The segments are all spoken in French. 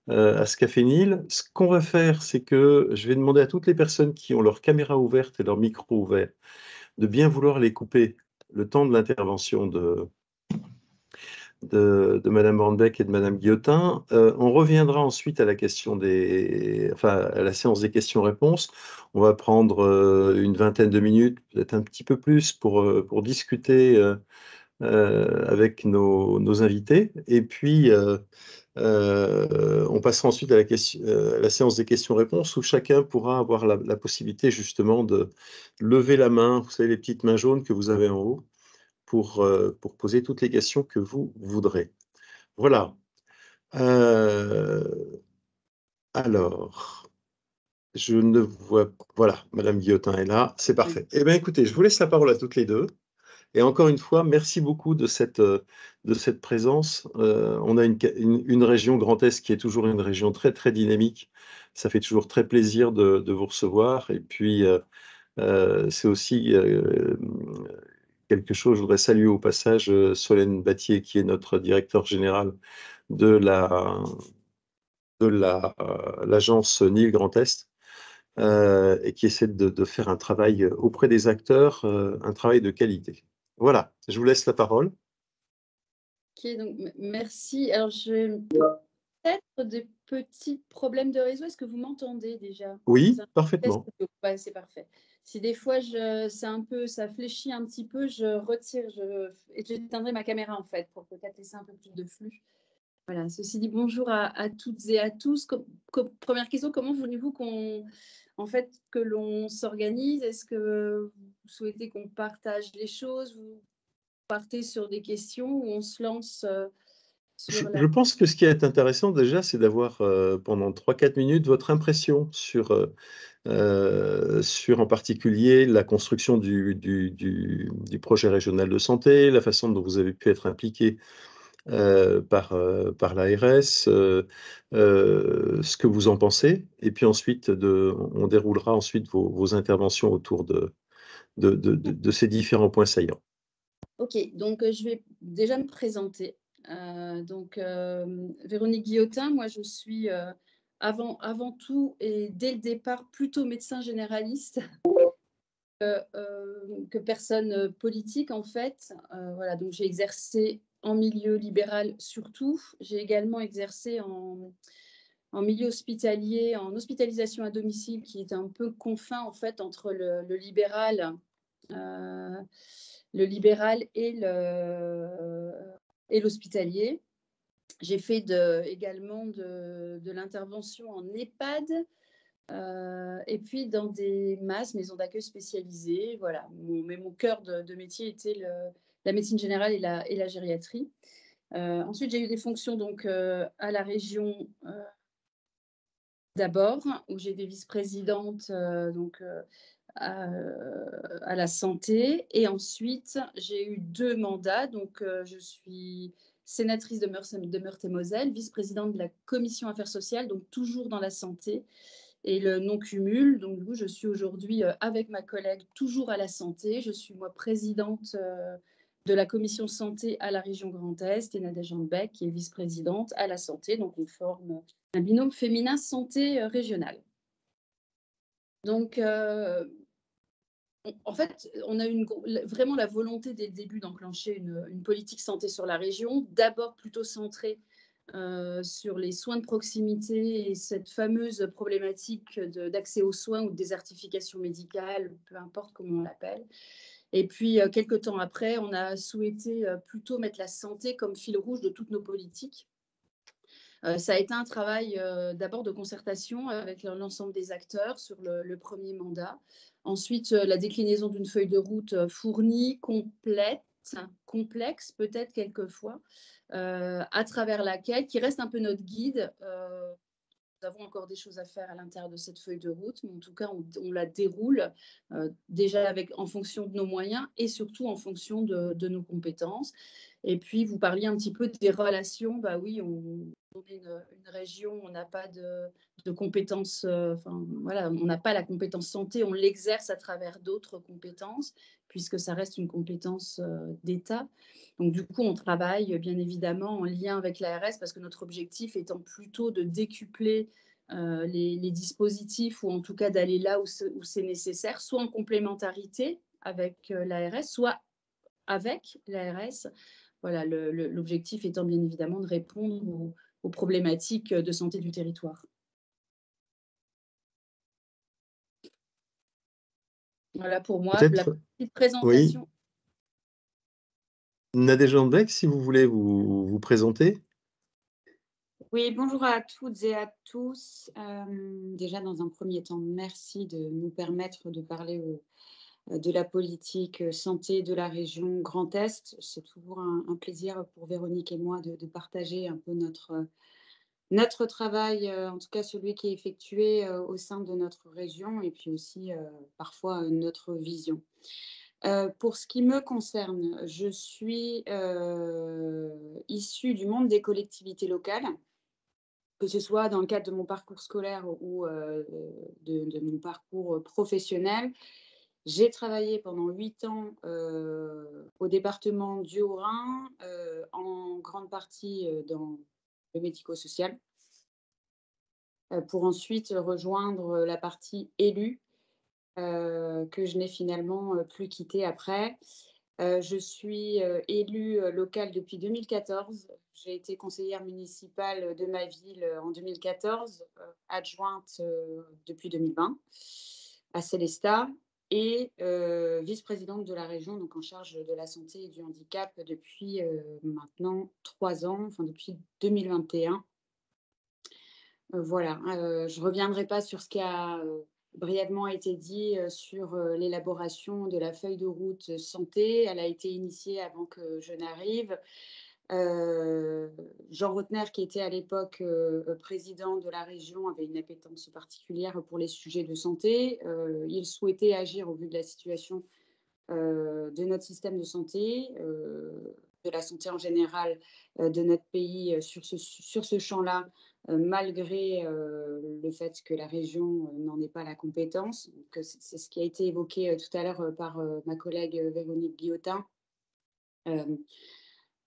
à ce café Nil. Ce qu'on va faire, c'est que je vais demander à toutes les personnes qui ont leur caméra ouverte et leur micro ouvert de bien vouloir les couper le temps de l'intervention de Madame Hornbeck et de Madame Guillotin. On reviendra ensuite à la question à la séance des questions-réponses. On va prendre une vingtaine de minutes, peut-être un petit peu plus, pour discuter avec nos invités. Et puis, on passera ensuite à à la séance des questions-réponses où chacun pourra avoir la possibilité justement de lever la main, vous savez, les petites mains jaunes que vous avez en haut, pour poser toutes les questions que vous voudrez. Voilà. Euh, alors, je ne vois... Voilà, Madame Guillotin est là, c'est parfait. Eh bien, écoutez, je vous laisse la parole à toutes les deux. Et encore une fois, merci beaucoup de cette présence. On a une région Grand Est qui est toujours une région très, très dynamique. Ça fait toujours très plaisir de vous recevoir. Et puis, c'est aussi quelque chose, je voudrais saluer au passage Solène Battier, qui est notre directeur général de l'agence Nil Grand Est, et qui essaie de faire un travail auprès des acteurs, un travail de qualité. Voilà, je vous laisse la parole. Ok, donc merci. Alors, j'ai peut-être des petits problèmes de réseau. Est-ce que vous m'entendez déjà? Oui, parfaitement. Ouais, c'est parfait. Si des fois ça fléchit un petit peu, je retire, et j'éteindrai ma caméra en fait pour peut-être laisser un peu plus de flux. Voilà. Ceci dit, bonjour à toutes et à tous. Première question, comment voulez-vous que l'on s'organise? Est-ce que vous souhaitez qu'on partage les choses? Vous partez sur des questions ou on se lance sur la... Je pense que ce qui est intéressant déjà, c'est d'avoir pendant 3-4 minutes votre impression sur en particulier la construction du projet régional de santé, la façon dont vous avez pu être impliqué par l'ARS, ce que vous en pensez, et puis ensuite on déroulera ensuite vos interventions autour de ces différents points saillants. Ok, donc je vais déjà me présenter. Véronique Guillotin, moi je suis avant tout et dès le départ plutôt médecin généraliste que personne politique en fait. Voilà, donc j'ai exercé en milieu libéral surtout. J'ai également exercé en milieu hospitalier, en hospitalisation à domicile, qui est un peu confin en fait entre le libéral et l'hospitalier. J'ai fait également de l'intervention en EHPAD et puis dans des maisons d'accueil spécialisées. Voilà. Mais mon cœur de métier était la médecine générale et la gériatrie. Ensuite, j'ai eu des fonctions donc, à la région d'abord, où j'étais vice-présidente à la santé. Et ensuite, j'ai eu 2 mandats. Donc, je suis sénatrice de Meurthe-et-Moselle, vice-présidente de la commission affaires sociales, donc toujours dans la santé et le non-cumul. Donc, du coup, je suis aujourd'hui avec ma collègue toujours à la santé. Je suis, moi, présidente de la commission santé à la région Grand Est et Nadège Hornbeck, qui est vice-présidente à la santé. Donc, on forme un binôme féminin santé régional. Donc, en fait, on a vraiment la volonté dès le début d'enclencher une politique santé sur la région, d'abord plutôt centrée sur les soins de proximité et cette fameuse problématique d'accès aux soins ou de désertification médicale, peu importe comment on l'appelle. Et puis, quelques temps après, on a souhaité plutôt mettre la santé comme fil rouge de toutes nos politiques. Ça a été un travail d'abord de concertation avec l'ensemble des acteurs sur le premier mandat. Ensuite, la déclinaison d'une feuille de route fournie, complète, complexe peut-être quelquefois, à travers laquelle, qui reste un peu notre guide. Nous avons encore des choses à faire à l'intérieur de cette feuille de route, mais en tout cas, on la déroule déjà en fonction de nos moyens et surtout en fonction de nos compétences. Et puis, vous parliez un petit peu des relations. Bah oui, on est une région, on n'a pas de compétences, voilà, on n'a pas la compétence santé, on l'exerce à travers d'autres compétences. puisque ça reste une compétence d'État. Donc du coup, on travaille bien évidemment en lien avec l'ARS parce que notre objectif étant plutôt de décupler les dispositifs ou en tout cas d'aller là où c'est nécessaire, soit en complémentarité avec l'ARS, soit avec l'ARS. Voilà, l'objectif étant bien évidemment de répondre aux problématiques de santé du territoire. Voilà pour moi, la Peut-être, petite oui, présentation. Nadège Bec, si vous voulez vous présenter? Oui, bonjour à toutes et à tous. Déjà, dans un premier temps, merci de nous permettre de parler de la politique santé de la région Grand Est. C'est toujours un plaisir pour Véronique et moi de partager un peu notre travail, en tout cas celui qui est effectué au sein de notre région et puis aussi parfois notre vision. Pour ce qui me concerne, je suis issue du monde des collectivités locales, que ce soit dans le cadre de mon parcours scolaire ou de mon parcours professionnel. J'ai travaillé pendant 8 ans au département du Haut-Rhin, en grande partie dans le médico-social, pour ensuite rejoindre la partie élue, que je n'ai finalement plus quittée après. Je suis élue locale depuis 2014. J'ai été conseillère municipale de ma ville en 2014, adjointe depuis 2020 à Célestat et vice-présidente de la région, donc en charge de la santé et du handicap depuis maintenant 3 ans, enfin depuis 2021. Voilà, je ne reviendrai pas sur ce qui a brièvement été dit sur l'élaboration de la feuille de route santé. Elle a été initiée avant que je n'arrive. Jean Rotner, qui était à l'époque président de la région, avait une appétence particulière pour les sujets de santé. Il souhaitait agir au vu de la situation de notre système de santé, de la santé en général de notre pays sur ce champ-là, malgré le fait que la région n'en ait pas la compétence. Donc, c'est ce qui a été évoqué tout à l'heure par ma collègue Véronique Guillotin.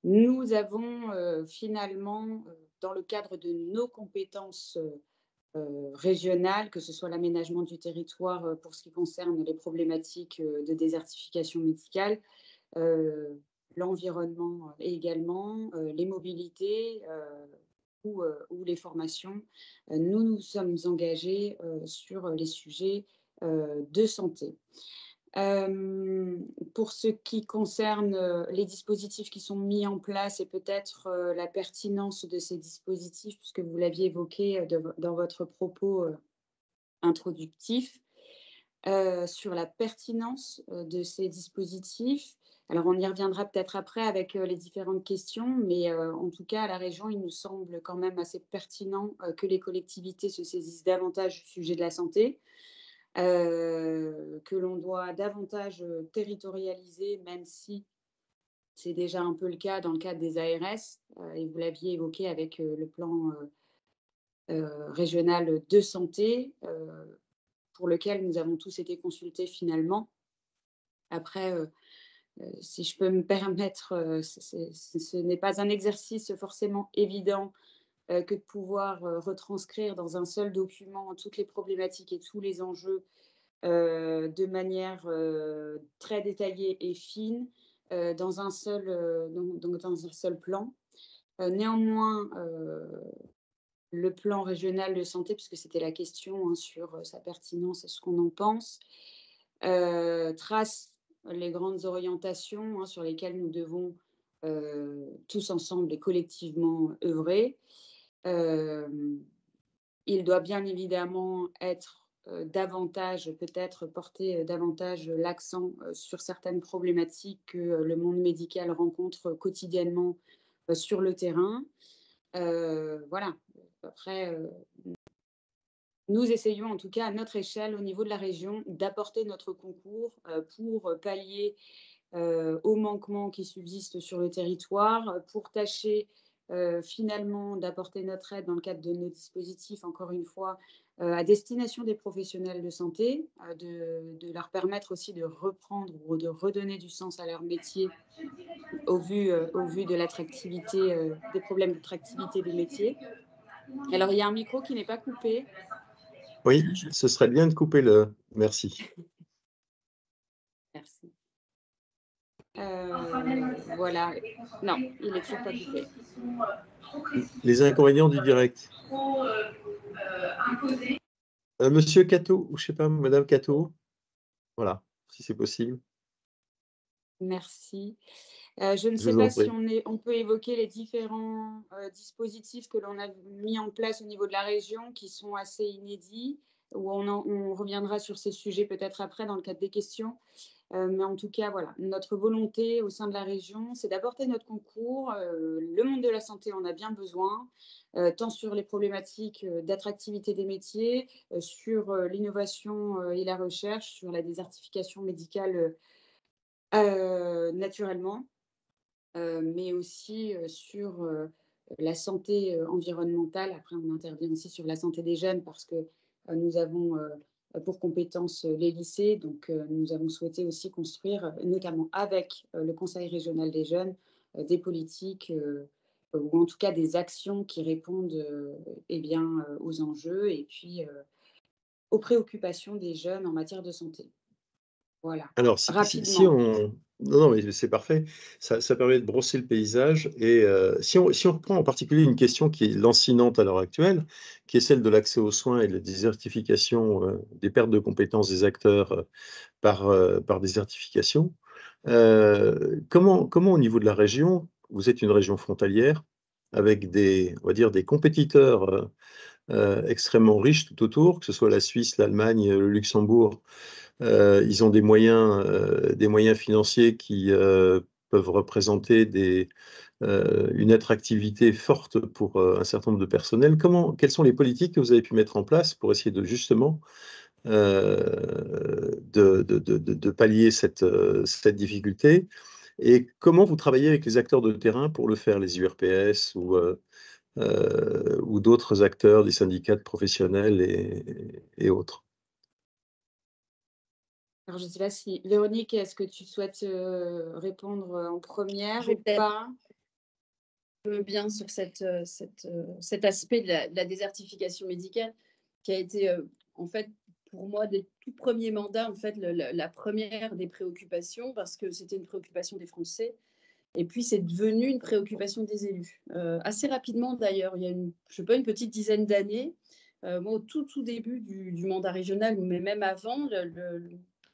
Nous avons finalement, dans le cadre de nos compétences régionales, que ce soit l'aménagement du territoire pour ce qui concerne les problématiques de désertification médicale, l'environnement également, les mobilités ou les formations. Nous nous sommes engagés sur les sujets de santé. Pour ce qui concerne les dispositifs qui sont mis en place et peut-être la pertinence de ces dispositifs, puisque vous l'aviez évoqué dans votre propos introductif, sur la pertinence de ces dispositifs. Alors, on y reviendra peut-être après avec les différentes questions, mais en tout cas, à la région, il nous semble quand même assez pertinent que les collectivités se saisissent davantage du sujet de la santé, que l'on doit davantage territorialiser, même si c'est déjà un peu le cas dans le cadre des ARS, et vous l'aviez évoqué avec le plan régional de santé, pour lequel nous avons tous été consultés finalement. Après, si je peux me permettre, ce n'est pas un exercice forcément évident que de pouvoir retranscrire dans un seul document toutes les problématiques et tous les enjeux de manière très détaillée et fine dans un seul plan. Néanmoins, le plan régional de santé, puisque c'était la question sur sa pertinence et ce qu'on en pense, trace les grandes orientations sur lesquelles nous devons tous ensemble et collectivement œuvrer. Il doit bien évidemment être davantage, peut-être porter davantage l'accent sur certaines problématiques que le monde médical rencontre quotidiennement sur le terrain. Voilà. Après, nous essayons en tout cas à notre échelle, au niveau de la région, d'apporter notre concours pour pallier aux manquements qui subsistent sur le territoire, pour tâcher finalement d'apporter notre aide dans le cadre de nos dispositifs, encore une fois, à destination des professionnels de santé, de leur permettre aussi de reprendre ou de redonner du sens à leur métier au vu de l'attractivité, des problèmes d'attractivité des métiers. Alors, il y a un micro qui n'est pas coupé. Oui, ce serait bien de couper le merci. Merci. Voilà. Non, il est toujours pas coupé. Les inconvénients du direct. Monsieur Cato, ou je sais pas, madame Cato, voilà, si c'est possible, Merci. Je ne je sais vous en pas si prie. on peut évoquer les différents, dispositifs que l'on a mis en place au niveau de la région qui sont assez inédits, où on reviendra sur ces sujets peut-être après dans le cadre des questions. Mais en tout cas, voilà, notre volonté au sein de la région, c'est d'apporter notre concours. Le monde de la santé en a bien besoin, tant sur les problématiques, d'attractivité des métiers, sur, l'innovation, et la recherche, sur la désertification médicale, naturellement. Mais aussi, sur, la santé, environnementale. Après, on intervient aussi sur la santé des jeunes parce que, nous avons, pour compétence, les lycées. Donc, nous avons souhaité aussi construire, notamment avec, le conseil régional des jeunes, des politiques, ou en tout cas des actions qui répondent, eh bien, aux enjeux et puis, aux préoccupations des jeunes en matière de santé. Voilà, Alors si rapidement. on non, non, mais c'est parfait. Ça permet de brosser le paysage et si on reprend en particulier une question qui est lancinante à l'heure actuelle, qui est celle de l'accès aux soins et de la désertification, des pertes de compétences des acteurs, par désertification. Comment au niveau de la région, vous êtes une région frontalière avec des, on va dire, des compétiteurs, extrêmement riches tout autour, que ce soit la Suisse, l'Allemagne, le Luxembourg. Ils ont des moyens financiers qui, peuvent représenter une attractivité forte pour, un certain nombre de personnels. Quelles sont les politiques que vous avez pu mettre en place pour essayer de justement, de pallier cette difficulté? Et comment vous travaillez avec les acteurs de terrain pour le faire, les URPS ou d'autres acteurs, des syndicats de professionnels et autres? Alors, je ne sais pas si Véronique, est-ce que tu souhaites, répondre, en Je première vais ou peut-être pas? bien sur cet aspect de la désertification médicale qui a été, en fait, pour moi, dès le tout premier mandat, en fait, la première des préoccupations, parce que c'était une préoccupation des Français. Et puis, c'est devenu une préoccupation des élus. Assez rapidement, d'ailleurs, il y a je sais pas, une petite dizaine d'années, moi, au tout début du mandat régional, mais même avant,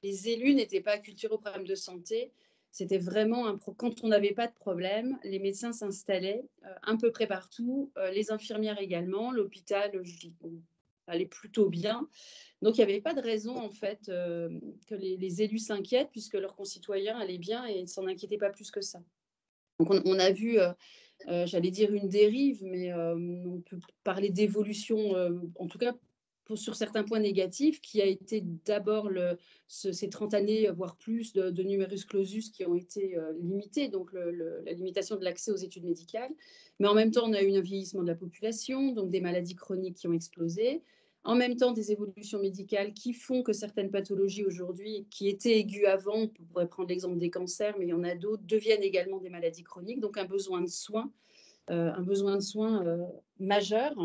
les élus n'étaient pas acculturés aux problèmes de santé. C'était vraiment quand on n'avait pas de problème, les médecins s'installaient à peu près partout, les infirmières également, l'hôpital allait plutôt bien. Donc, il n'y avait pas de raison, en fait, que les élus s'inquiètent, puisque leurs concitoyens allaient bien et ne s'en inquiétaient pas plus que ça. Donc, on a vu, j'allais dire une dérive, mais on peut parler d'évolution, en tout cas sur certains points négatifs, qui a été d'abord ces 30 années, voire plus, de numerus clausus qui ont été limitées, donc la limitation de l'accès aux études médicales. Mais en même temps, on a eu un vieillissement de la population, donc des maladies chroniques qui ont explosé. En même temps, des évolutions médicales qui font que certaines pathologies aujourd'hui, qui étaient aiguës avant, on pourrait prendre l'exemple des cancers, mais il y en a d'autres, deviennent également des maladies chroniques, donc un besoin de soins majeur,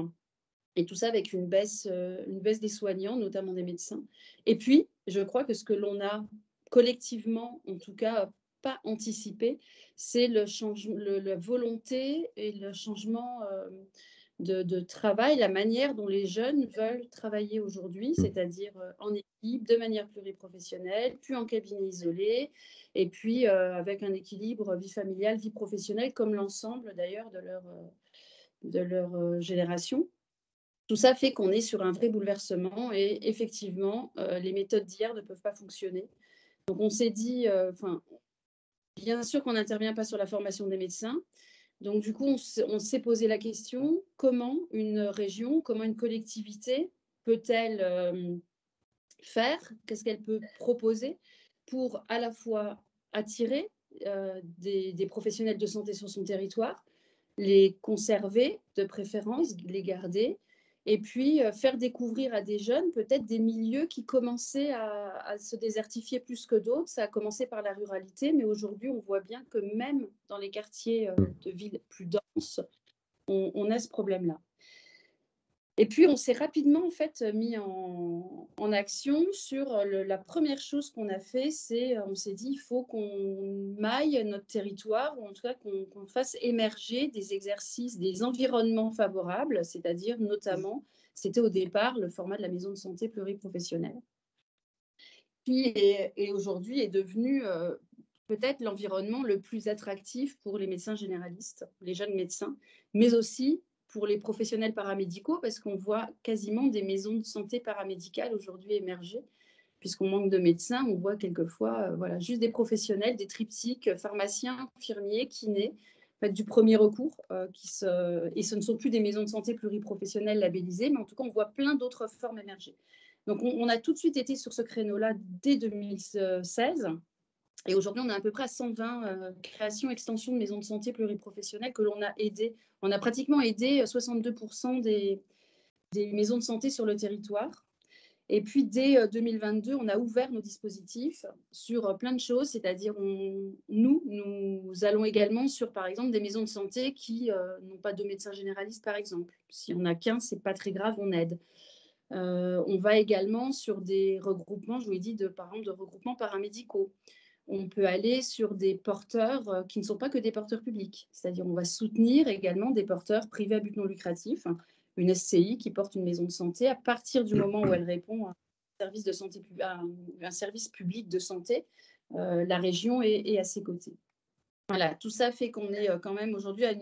et tout ça avec une baisse des soignants, notamment des médecins. Et puis, je crois que ce que l'on a collectivement, en tout cas, pas anticipé, c'est la volonté et le changement de travail, la manière dont les jeunes veulent travailler aujourd'hui, Mmh. c'est-à-dire en équipe, de manière pluriprofessionnelle, puis en cabinet isolé, et puis avec un équilibre vie familiale, vie professionnelle, comme l'ensemble d'ailleurs de leur génération. Tout ça fait qu'on est sur un vrai bouleversement et effectivement, les méthodes d'hier ne peuvent pas fonctionner. Donc on s'est dit, bien sûr qu'on n'intervient pas sur la formation des médecins. Donc du coup, on s'est posé la question, comment une région, comment une collectivité peut-elle faire, qu'est-ce qu'elle peut proposer pour à la fois attirer des professionnels de santé sur son territoire, les conserver de préférence, les garder, Et puis, faire découvrir à des jeunes peut-être des milieux qui commençaient à se désertifier plus que d'autres. Ça a commencé par la ruralité, mais aujourd'hui, on voit bien que même dans les quartiers de villes plus denses, on a ce problème-là. Et puis, on s'est rapidement en fait mis en action sur la première chose qu'on a fait, c'est on s'est dit il faut qu'on maille notre territoire, ou en tout cas qu'on fasse émerger des exercices, des environnements favorables, c'est-à-dire notamment, c'était au départ le format de la maison de santé pluriprofessionnelle. Puis, et aujourd'hui est devenu peut-être l'environnement le plus attractif pour les médecins généralistes, les jeunes médecins, mais aussi pour les professionnels paramédicaux, parce qu'on voit quasiment des maisons de santé paramédicales aujourd'hui émerger, puisqu'on manque de médecins. On voit quelquefois voilà, juste des professionnels, des triptyques, pharmaciens, infirmiers, kinés, en fait, du premier recours, et ce ne sont plus des maisons de santé pluriprofessionnelles labellisées, mais en tout cas, on voit plein d'autres formes émerger. Donc, on a tout de suite été sur ce créneau-là dès 2016. Et aujourd'hui, on est à peu près à 120 créations, extensions de maisons de santé pluriprofessionnelles que l'on a aidées. On a pratiquement aidé 62% des maisons de santé sur le territoire. Et puis, dès 2022, on a ouvert nos dispositifs sur plein de choses, c'est-à-dire nous allons également sur, par exemple, des maisons de santé qui n'ont pas de médecin généraliste, par exemple. S'il n'y en a qu'un, ce n'est pas très grave, on aide. On va également sur des regroupements, je vous l'ai dit, par exemple, de regroupements paramédicaux. On peut aller sur des porteurs qui ne sont pas que des porteurs publics. C'est-à-dire on va soutenir également des porteurs privés à but non lucratif, une SCI qui porte une maison de santé à partir du moment où elle répond à un service public de santé. La région est à ses côtés. Voilà, tout ça fait qu'on est quand même aujourd'hui à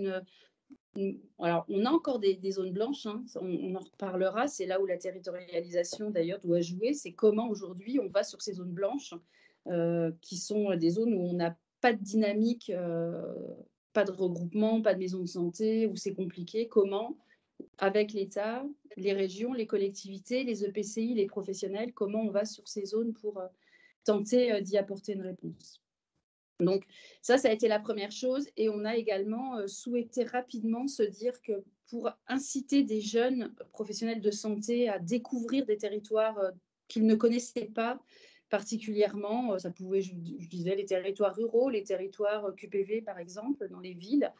alors, on a encore des zones blanches, hein, on en reparlera, c'est là où la territorialisation d'ailleurs doit jouer, c'est comment aujourd'hui on va sur ces zones blanches qui sont des zones où on n'a pas de dynamique, pas de regroupement, pas de maison de santé, où c'est compliqué. Comment, avec l'État, les régions, les collectivités, les EPCI, les professionnels, comment on va sur ces zones pour tenter d'y apporter une réponse. Donc ça a été la première chose. Et on a également souhaité rapidement se dire que pour inciter des jeunes professionnels de santé à découvrir des territoires qu'ils ne connaissaient pas particulièrement, ça pouvait, je disais, les territoires ruraux, les territoires QPV par exemple, dans les villes,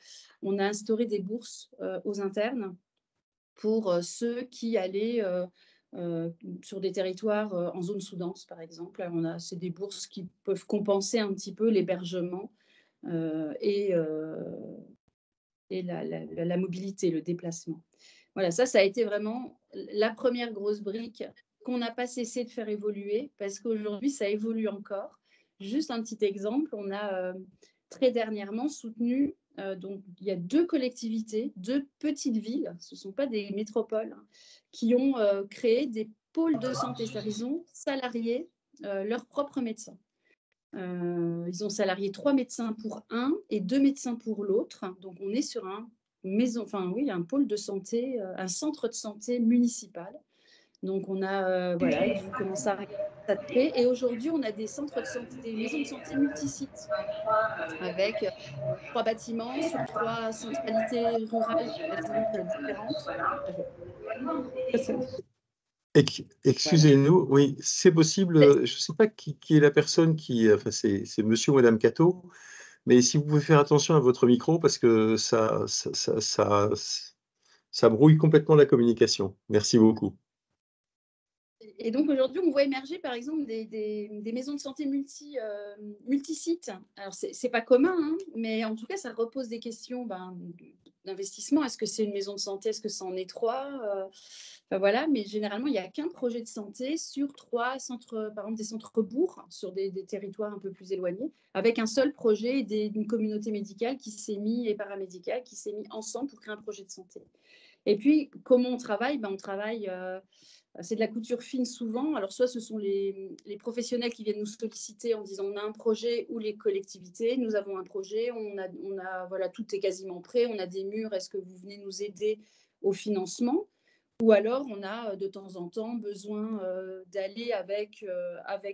on a instauré des bourses aux internes pour ceux qui allaient sur des territoires en zone sous-dense, par exemple. C'est des bourses qui peuvent compenser un petit peu l'hébergement et la mobilité, le déplacement. Voilà, ça a été vraiment la première grosse brique qu'on n'a pas cessé de faire évoluer parce qu'aujourd'hui, ça évolue encore. Juste un petit exemple, on a très dernièrement soutenu, donc il y a 2 collectivités, 2 petites villes, ce ne sont pas des métropoles, hein, qui ont créé des pôles de santé, c'est-à-dire ils ont salarié leurs propres médecins. Ils ont salarié 3 médecins pour un et 2 médecins pour l'autre. Donc, on est sur un pôle de santé, un centre de santé municipal. Donc, on a, voilà, ils ont commencé à créer. Et aujourd'hui, on a des centres de santé, des maisons de santé multisites avec 3 bâtiments sur 3 centralités rurales, quasiment différentes. Excusez-nous, oui, c'est possible, je ne sais pas qui est la personne qui, enfin c'est monsieur ou madame Cato, mais si vous pouvez faire attention à votre micro parce que ça brouille complètement la communication. Merci beaucoup. Et donc aujourd'hui, on voit émerger par exemple des maisons de santé multisites. Alors, ce n'est pas commun, hein, mais en tout cas, ça repose des questions d'investissement. Est-ce que c'est une maison de santé? Est-ce que c'est en étroit? Voilà, mais généralement, il n'y a qu'un projet de santé sur 3 centres, par exemple des centres-bourgs, sur des territoires un peu plus éloignés, avec un seul projet d'une communauté médicale qui s'est mis, et paramédicale, qui s'est mis ensemble pour créer un projet de santé. Et puis, comment on travaille? On travaille... c'est de la couture fine souvent. Alors, soit ce sont les professionnels qui viennent nous solliciter en disant on a un projet, ou les collectivités, nous avons un projet, voilà, tout est quasiment prêt, on a des murs, est-ce que vous venez nous aider au financement? Ou alors, on a de temps en temps besoin d'aller avec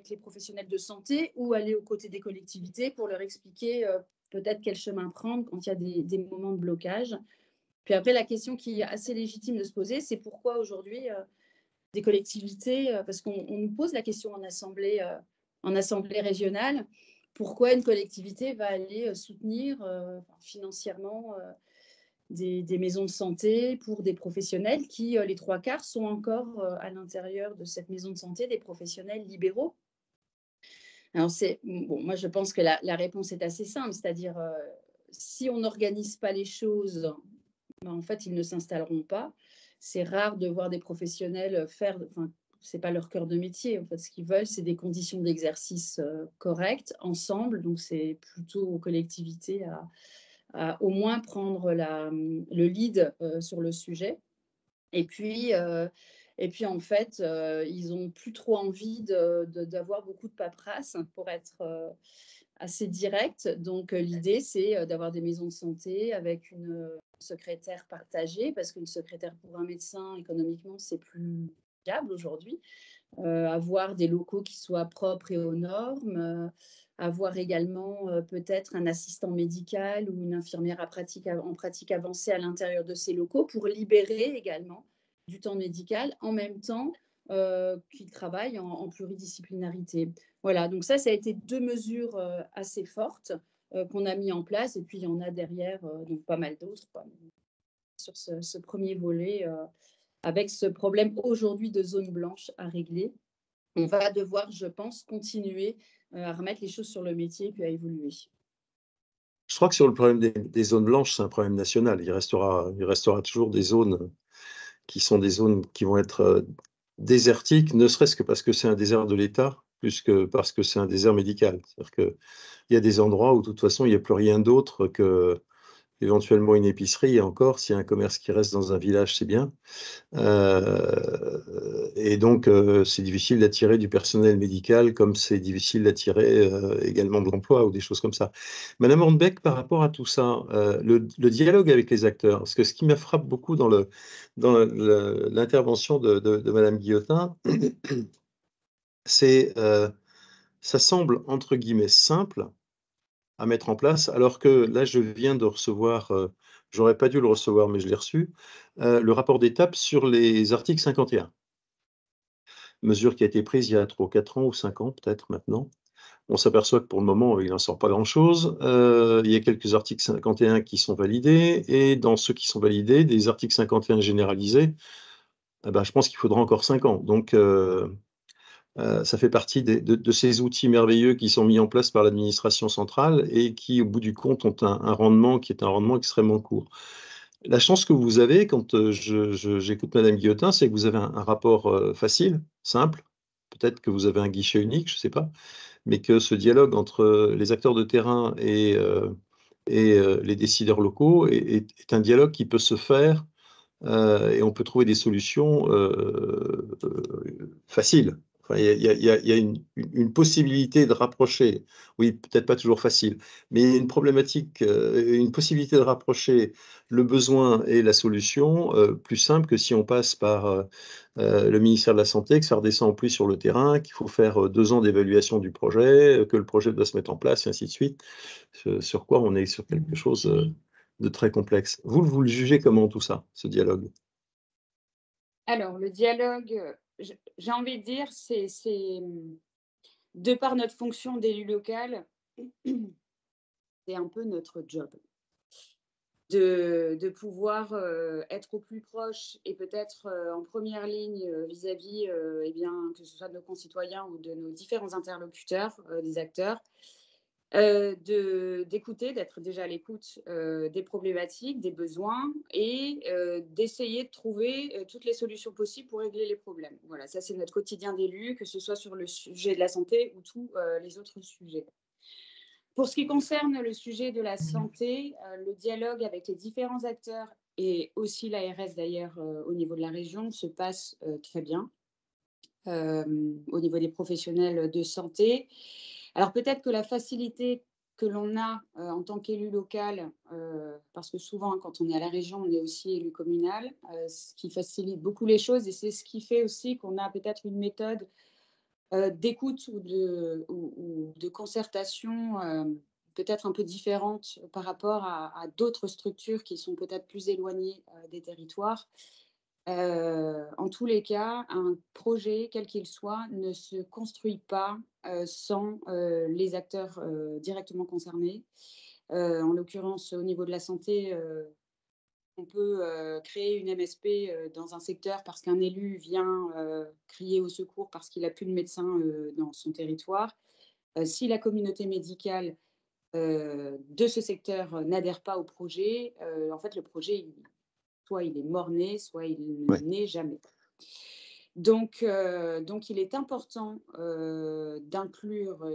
les professionnels de santé ou aller aux côtés des collectivités pour leur expliquer peut-être quel chemin prendre quand il y a des moments de blocage. Puis après, la question qui est assez légitime de se poser, c'est pourquoi aujourd'hui des collectivités, parce qu'on nous pose la question en assemblée régionale, pourquoi une collectivité va aller soutenir financièrement des maisons de santé pour des professionnels qui, les trois quarts, sont encore à l'intérieur de cette maison de santé des professionnels libéraux. Alors, bon, moi, je pense que la réponse est assez simple, c'est-à-dire si on n'organise pas les choses, ben, en fait, ils ne s'installeront pas. C'est rare de voir des professionnels faire, enfin, c'est pas leur cœur de métier. En fait, ce qu'ils veulent, c'est des conditions d'exercice correctes, ensemble. Donc, c'est plutôt aux collectivités à au moins prendre le lead sur le sujet. Et puis, en fait, ils n'ont plus trop envie d'avoir beaucoup de paperasse pour être assez direct. Donc, l'idée, c'est d'avoir des maisons de santé avec une secrétaire partagée, parce qu'une secrétaire pour un médecin, économiquement, c'est plus viable aujourd'hui. Avoir des locaux qui soient propres et aux normes. Avoir également peut-être un assistant médical ou une infirmière en pratique avancée à l'intérieur de ces locaux pour libérer également du temps médical en même temps qu'ils travaillent en pluridisciplinarité. Voilà, donc ça a été deux mesures assez fortes qu'on a mis en place, et puis il y en a derrière donc pas mal d'autres sur ce premier volet avec ce problème aujourd'hui de zone blanche à régler. On va devoir, je pense, continuer à remettre les choses sur le métier puis à évoluer. Je crois que sur le problème des zones blanches, c'est un problème national. Il restera toujours des zones qui sont des zones qui vont être désertiques, ne serait-ce que parce que c'est un désert de l'État, plus que parce que c'est un désert médical. C'est-à-dire qu'il y a des endroits où, de toute façon, il n'y a plus rien d'autre que éventuellement une épicerie, et encore, s'il y a un commerce qui reste dans un village, c'est bien. Et donc, c'est difficile d'attirer du personnel médical, comme c'est difficile d'attirer également de l'emploi ou des choses comme ça. Madame Hornbeck, par rapport à tout ça, le dialogue avec les acteurs, parce que ce qui me frappe beaucoup dans l'intervention de Madame Guillotin, c'est ça semble, entre guillemets, simple à mettre en place, alors que là, je viens de recevoir, j'aurais pas dû le recevoir, mais je l'ai reçu, le rapport d'étape sur les articles 51. Mesure qui a été prise il y a 3 ou 4 ans ou 5 ans peut-être maintenant. On s'aperçoit que pour le moment, il n'en sort pas grand-chose. Il y a quelques articles 51 qui sont validés, et dans ceux qui sont validés, des articles 51 généralisés, je pense qu'il faudra encore 5 ans. Donc, ça fait partie de ces outils merveilleux qui sont mis en place par l'administration centrale et qui, au bout du compte, ont un rendement qui est un rendement extrêmement court. La chance que vous avez quand j'écoute Madame Guillotin, c'est que vous avez un rapport facile, simple. Peut-être que vous avez un guichet unique, je ne sais pas, mais que ce dialogue entre les acteurs de terrain et les décideurs locaux est un dialogue qui peut se faire et on peut trouver des solutions faciles. Enfin, il y a une possibilité de rapprocher, oui, peut-être pas toujours facile, mais une problématique, une possibilité de rapprocher le besoin et la solution plus simple que si on passe par le ministère de la Santé, que ça redescend en plus sur le terrain, qu'il faut faire 2 ans d'évaluation du projet, que le projet doit se mettre en place, et ainsi de suite. Sur quoi on est sur quelque chose de très complexe. Vous le jugez comment tout ça, ce dialogue? Alors, le dialogue, j'ai envie de dire, de par notre fonction d'élu local, c'est un peu notre job. De pouvoir être au plus proche et peut-être en première ligne vis-à-vis, eh bien, que ce soit de nos concitoyens ou de nos différents interlocuteurs, des acteurs, d'écouter, d'être déjà à l'écoute des problématiques, des besoins et d'essayer de trouver toutes les solutions possibles pour régler les problèmes. Voilà, ça c'est notre quotidien d'élu, que ce soit sur le sujet de la santé ou tous les autres sujets. Pour ce qui concerne le sujet de la santé, le dialogue avec les différents acteurs et aussi l'ARS d'ailleurs au niveau de la région se passe très bien au niveau des professionnels de santé. Alors peut-être que la facilité que l'on a en tant qu'élu local, parce que souvent quand on est à la région, on est aussi élu communal, ce qui facilite beaucoup les choses et c'est ce qui fait aussi qu'on a peut-être une méthode d'écoute ou de concertation peut-être un peu différente par rapport à d'autres structures qui sont peut-être plus éloignées des territoires. En tous les cas, un projet, quel qu'il soit, ne se construit pas sans les acteurs directement concernés. En l'occurrence, au niveau de la santé, on peut créer une MSP dans un secteur parce qu'un élu vient crier au secours parce qu'il n'a plus de médecin dans son territoire. Si la communauté médicale de ce secteur n'adhère pas au projet, en fait, le projet, soit il est mort-né, soit il ne Ouais. naît jamais. Donc, il est important d'inclure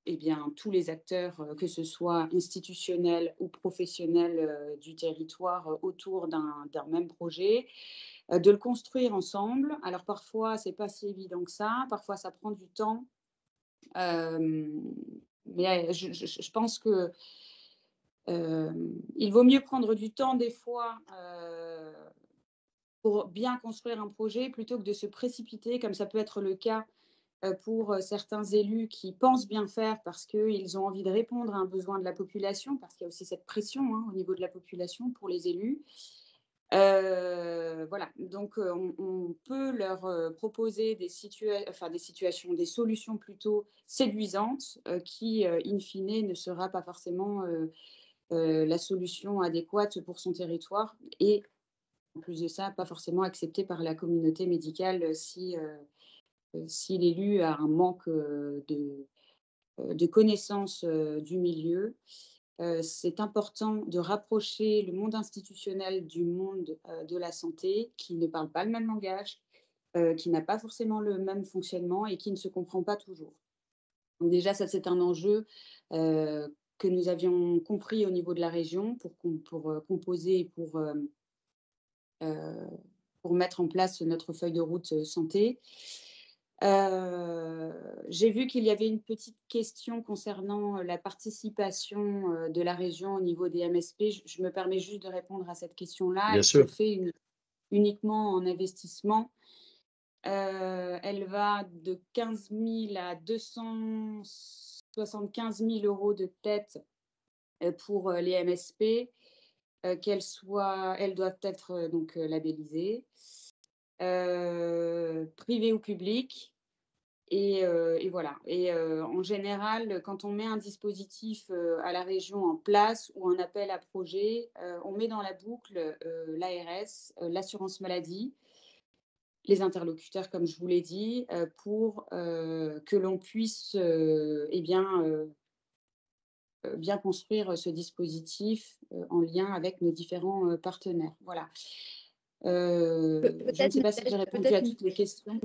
eh bien, tous les acteurs, que ce soit institutionnels ou professionnels du territoire autour d'un même projet, de le construire ensemble. Alors parfois, ce n'est pas si évident que ça, parfois ça prend du temps, mais je pense que il vaut mieux prendre du temps des fois pour bien construire un projet plutôt que de se précipiter, comme ça peut être le cas pour certains élus qui pensent bien faire parce qu'ils ont envie de répondre à un besoin de la population, parce qu'il y a aussi cette pression au niveau de la population pour les élus. Voilà, donc on peut leur proposer des situations, des solutions plutôt séduisantes qui, in fine, ne sera pas forcément la solution adéquate pour son territoire et en plus de ça, pas forcément acceptée par la communauté médicale si l'élu a un manque de connaissances du milieu. C'est important de rapprocher le monde institutionnel du monde de la santé qui ne parle pas le même langage, qui n'a pas forcément le même fonctionnement et qui ne se comprend pas toujours. Donc déjà, ça, c'est un enjeu que nous avions compris au niveau de la région pour composer et pour mettre en place notre feuille de route santé. J'ai vu qu'il y avait une petite question concernant la participation de la région au niveau des MSP. Je me permets juste de répondre à cette question-là. Bien Elle se sûr. fait uniquement en investissement. Elle va de 15 000 à 275 000 euros de tête pour les MSP. Elles doivent être donc labellisées, privées ou publiques. Et voilà. Et en général, quand on met un dispositif à la région en place ou un appel à projet, on met dans la boucle l'ARS, l'assurance maladie, les interlocuteurs, comme je vous l'ai dit, pour que l'on puisse bien construire ce dispositif en lien avec nos différents partenaires. Voilà. Je ne sais pas si j'ai répondu à toutes les questions.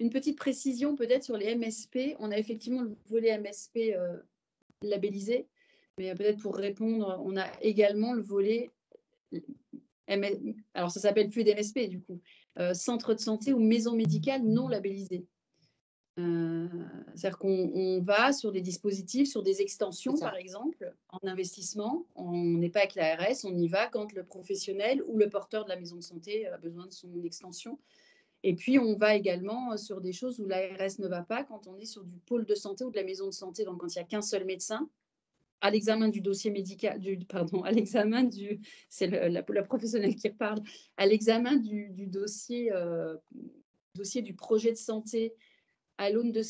Une petite précision peut-être sur les MSP. On a effectivement le volet MSP labellisé, mais peut-être pour répondre, on a également le volet, alors ça s'appelle plus d'MSP du coup, centre de santé ou maison médicale non labellisée. C'est-à-dire qu'on va sur des dispositifs, sur des extensions par exemple, en investissement. On n'est pas avec l'ARS, on y va quand le professionnel ou le porteur de la maison de santé a besoin de son extension. Et puis, on va également sur des choses où l'ARS ne va pas, quand on est sur du pôle de santé ou de la maison de santé, donc quand il n'y a qu'un seul médecin, à l'examen du dossier médical, à l'examen c'est la professionnelle qui reparle, à l'examen du dossier du projet de santé à l'aune de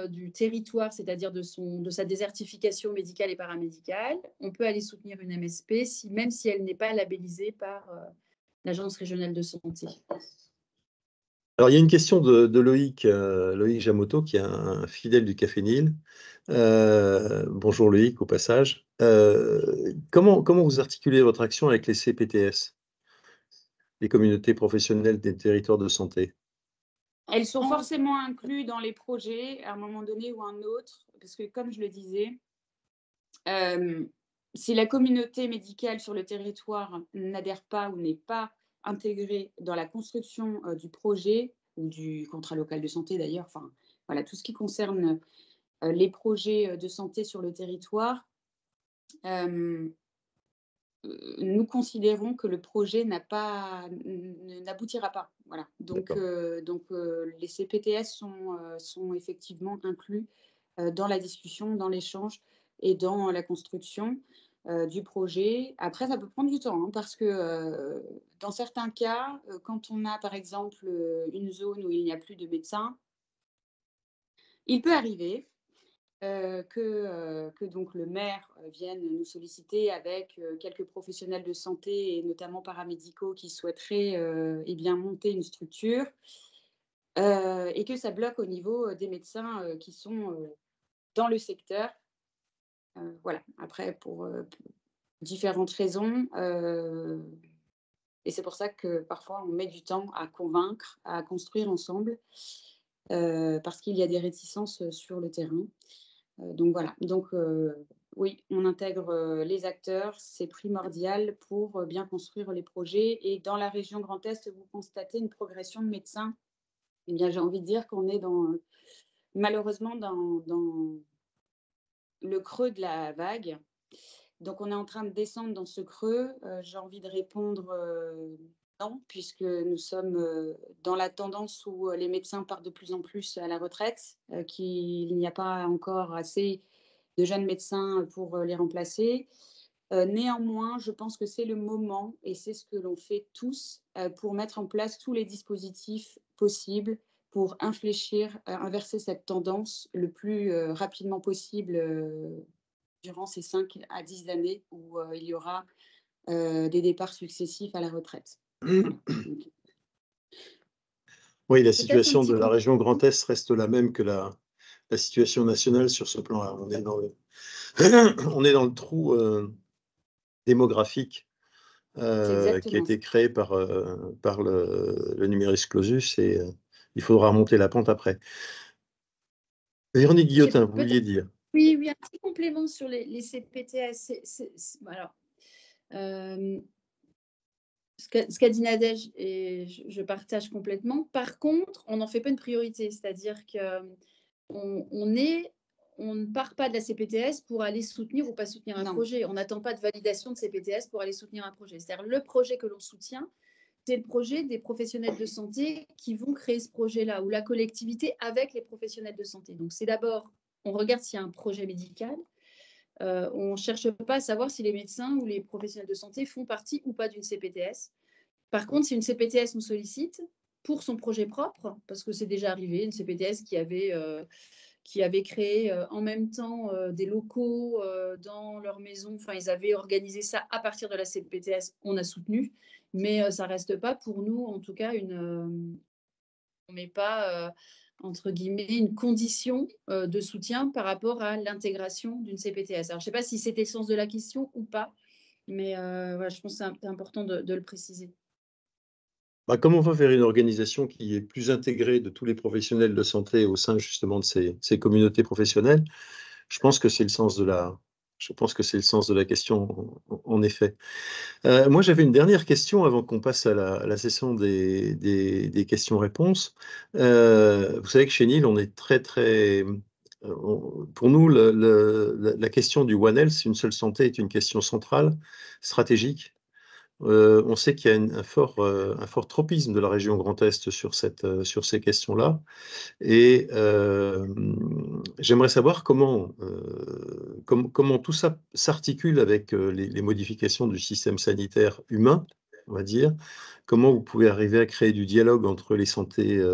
du territoire, c'est-à-dire de sa désertification médicale et paramédicale, on peut aller soutenir une MSP, même si elle n'est pas labellisée par l'Agence régionale de santé. Alors, il y a une question de Loïc Jamoto, qui est un fidèle du Café Nil. Bonjour Loïc, au passage. Comment vous articulez votre action avec les CPTS, les communautés professionnelles des territoires de santé? Elles sont forcément incluses dans les projets à un moment donné ou un autre, parce que comme je le disais, si la communauté médicale sur le territoire n'adhère pas ou n'est pas intégrée dans la construction du projet ou du contrat local de santé d'ailleurs, enfin voilà, tout ce qui concerne les projets de santé sur le territoire, nous considérons que le projet n'aboutira pas. Voilà. Donc les CPTS sont effectivement inclus dans la discussion, dans l'échange, et dans la construction du projet. Après, ça peut prendre du temps, hein, parce que dans certains cas, quand on a par exemple une zone où il n'y a plus de médecins, il peut arriver que donc le maire vienne nous solliciter avec quelques professionnels de santé et notamment paramédicaux qui souhaiteraient eh bien, monter une structure et que ça bloque au niveau des médecins qui sont dans le secteur. Voilà, après, pour différentes raisons. Et c'est pour ça que parfois on met du temps à convaincre, à construire ensemble, parce qu'il y a des réticences sur le terrain. Donc voilà, donc oui, on intègre les acteurs, c'est primordial pour bien construire les projets. Et dans la région Grand Est, vous constatez une progression de médecins. Eh bien, j'ai envie de dire qu'on est malheureusement dans le creux de la vague. Donc, on est en train de descendre dans ce creux. J'ai envie de répondre non, puisque nous sommes dans la tendance où les médecins partent de plus en plus à la retraite, qu'il n'y a pas encore assez de jeunes médecins pour les remplacer. Néanmoins, je pense que c'est le moment, et c'est ce que l'on fait tous, pour mettre en place tous les dispositifs possibles pour infléchir, inverser cette tendance le plus rapidement possible durant ces 5 à 10 années où il y aura des départs successifs à la retraite. Voilà. Oui, la Peut-être un situation petit de la complément. région Grand Est reste la même que la situation nationale sur ce plan-là. On est dans on est dans le trou démographique C'est qui a exactement ça. été créé par le numerus clausus et il faudra remonter la pente après. Véronique J'ai Guillotin, vous peut-être vouliez dire? oui, un petit complément sur les CPTS. Alors, ce qu'a dit Nadège, et je partage complètement. Par contre, on n'en fait pas une priorité, c'est-à-dire qu'on ne part pas de la CPTS pour aller soutenir ou pas soutenir un Non, projet. On n'attend pas de validation de CPTS pour aller soutenir un projet. C'est-à-dire le projet que l'on soutient, c'est le projet des professionnels de santé qui vont créer ce projet-là, ou la collectivité avec les professionnels de santé. Donc, c'est d'abord, on regarde s'il y a un projet médical. On ne cherche pas à savoir si les médecins ou les professionnels de santé font partie ou pas d'une CPTS. Par contre, si une CPTS nous sollicite pour son projet propre, parce que c'est déjà arrivé, une CPTS qui avait créé en même temps des locaux dans leur maison, enfin ils avaient organisé ça à partir de la CPTS, on a soutenu, mais ça ne reste pas pour nous, en tout cas, on ne met pas, entre guillemets, une condition de soutien par rapport à l'intégration d'une CPTS. Alors, je ne sais pas si c'était le sens de la question ou pas, mais voilà, je pense que c'est important de le préciser. Bah, comment on va faire une organisation qui est plus intégrée de tous les professionnels de santé au sein justement de ces communautés professionnelles? Je pense que c'est le sens de la question en effet. Moi j'avais une dernière question avant qu'on passe à la session des questions-réponses. Vous savez que chez Nil, on est très, pour nous la question du One Health, une seule santé, est une question centrale, stratégique. On sait qu'il y a un fort tropisme de la région Grand Est sur ces questions-là et j'aimerais savoir comment tout ça s'articule avec, les modifications du système sanitaire humain, on va dire. Comment vous pouvez arriver à créer du dialogue entre les santés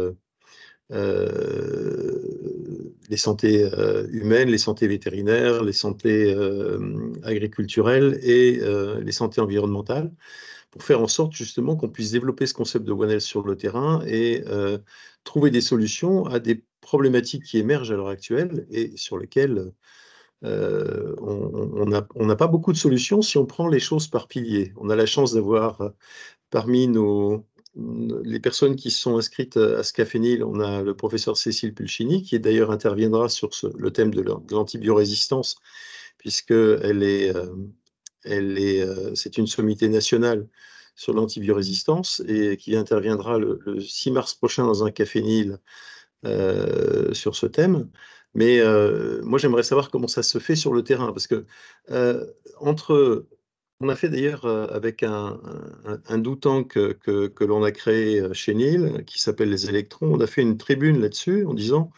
humaines, les santés vétérinaires, les santés agriculturelles et les santés environnementales, pour faire en sorte justement qu'on puisse développer ce concept de One Health sur le terrain et trouver des solutions à des problématiques qui émergent à l'heure actuelle et sur lesquelles on n'a pas beaucoup de solutions si on prend les choses par piliers. On a la chance d'avoir parmi les personnes qui sont inscrites à ce Café Nil, on a le professeur Cécile Pulcini, qui d'ailleurs interviendra sur le thème de l'antibiorésistance, puisqu'elle c'est une sommité nationale sur l'antibiorésistance et qui interviendra le 6 mars prochain dans un Café Nil sur ce thème. Mais moi, j'aimerais savoir comment ça se fait sur le terrain, parce que on a fait d'ailleurs avec un do-tank que l'on a créé chez Nil, qui s'appelle les électrons, on a fait une tribune là-dessus en disant,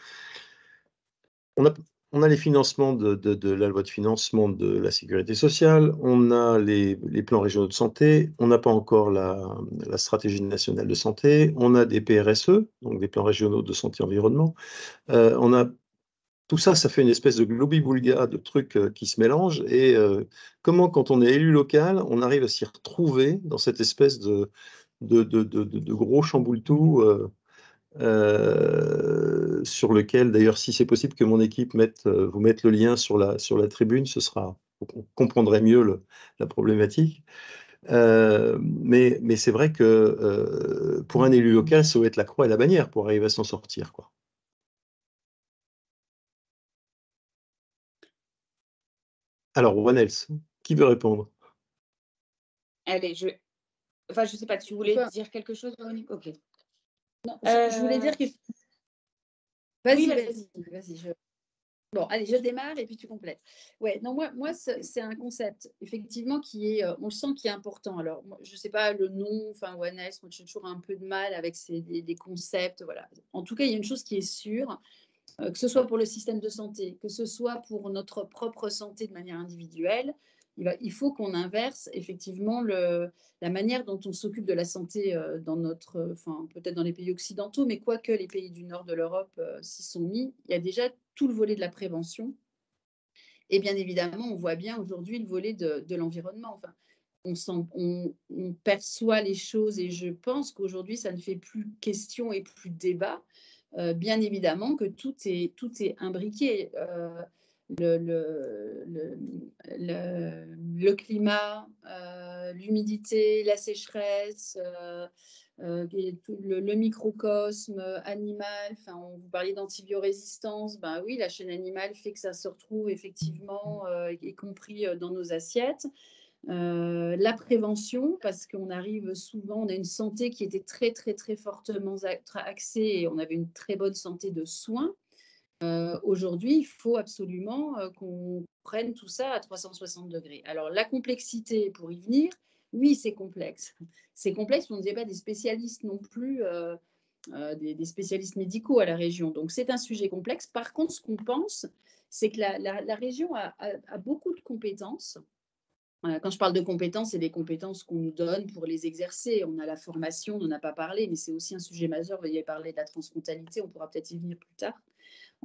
on a les financements de la loi de financement de la sécurité sociale, on a les plans régionaux de santé, on n'a pas encore la stratégie nationale de santé, on a des PRSE, donc des plans régionaux de santé environnement. On a tout ça, ça fait une espèce de globi-boulga de trucs qui se mélangent. Et comment, quand on est élu local, on arrive à s'y retrouver dans cette espèce de gros chamboule-tout sur lequel, d'ailleurs, si c'est possible que mon équipe vous mette le lien sur la tribune, on comprendrait mieux la problématique. Mais c'est vrai que pour un élu local, ça doit être la croix et la bannière pour arriver à s'en sortir, quoi. Alors, One Else, qui veut répondre? Allez, enfin, je sais pas, tu voulais dire quelque chose, Véronique? Ok. Non, je voulais dire que... Vas-y, Oui, vas-y. Bon, allez, je démarre et puis tu complètes. Ouais, non, moi c'est un concept, effectivement, qui est, on sent qu'il est important. Alors, moi, je ne sais pas le nom, enfin, One Health, moi, j'ai toujours un peu de mal avec des concepts, voilà. En tout cas, il y a une chose qui est sûre, que ce soit pour le système de santé, que ce soit pour notre propre santé de manière individuelle, il faut qu'on inverse effectivement la manière dont on s'occupe de la santé dans peut-être dans les pays occidentaux, mais quoique les pays du nord de l'Europe s'y sont mis, il y a déjà tout le volet de la prévention. Et bien évidemment, on voit bien aujourd'hui le volet de l'environnement. Enfin, on perçoit les choses et je pense qu'aujourd'hui, ça ne fait plus question et plus débat. Bien évidemment que tout est imbriqué. Le climat, l'humidité, la sécheresse, le microcosme animal, enfin, on vous parlait d'antibiorésistance, ben oui, la chaîne animale fait que ça se retrouve effectivement, y compris dans nos assiettes. La prévention, parce qu'on arrive souvent, on a une santé qui était très, très, très fortement axée et on avait une très bonne santé de soins. Aujourd'hui, il faut absolument qu'on prenne tout ça à 360 degrés. Alors, la complexité, pour y venir, oui, c'est complexe. C'est complexe, on ne disait pas des spécialistes non plus, des spécialistes médicaux à la région. Donc, c'est un sujet complexe. Par contre, ce qu'on pense, c'est que la région a beaucoup de compétences. Quand je parle de compétences, c'est des compétences qu'on nous donne pour les exercer. On a la formation, on n'en a pas parlé, mais c'est aussi un sujet majeur. Vous avez parlé de la transfrontalité, on pourra peut-être y venir plus tard.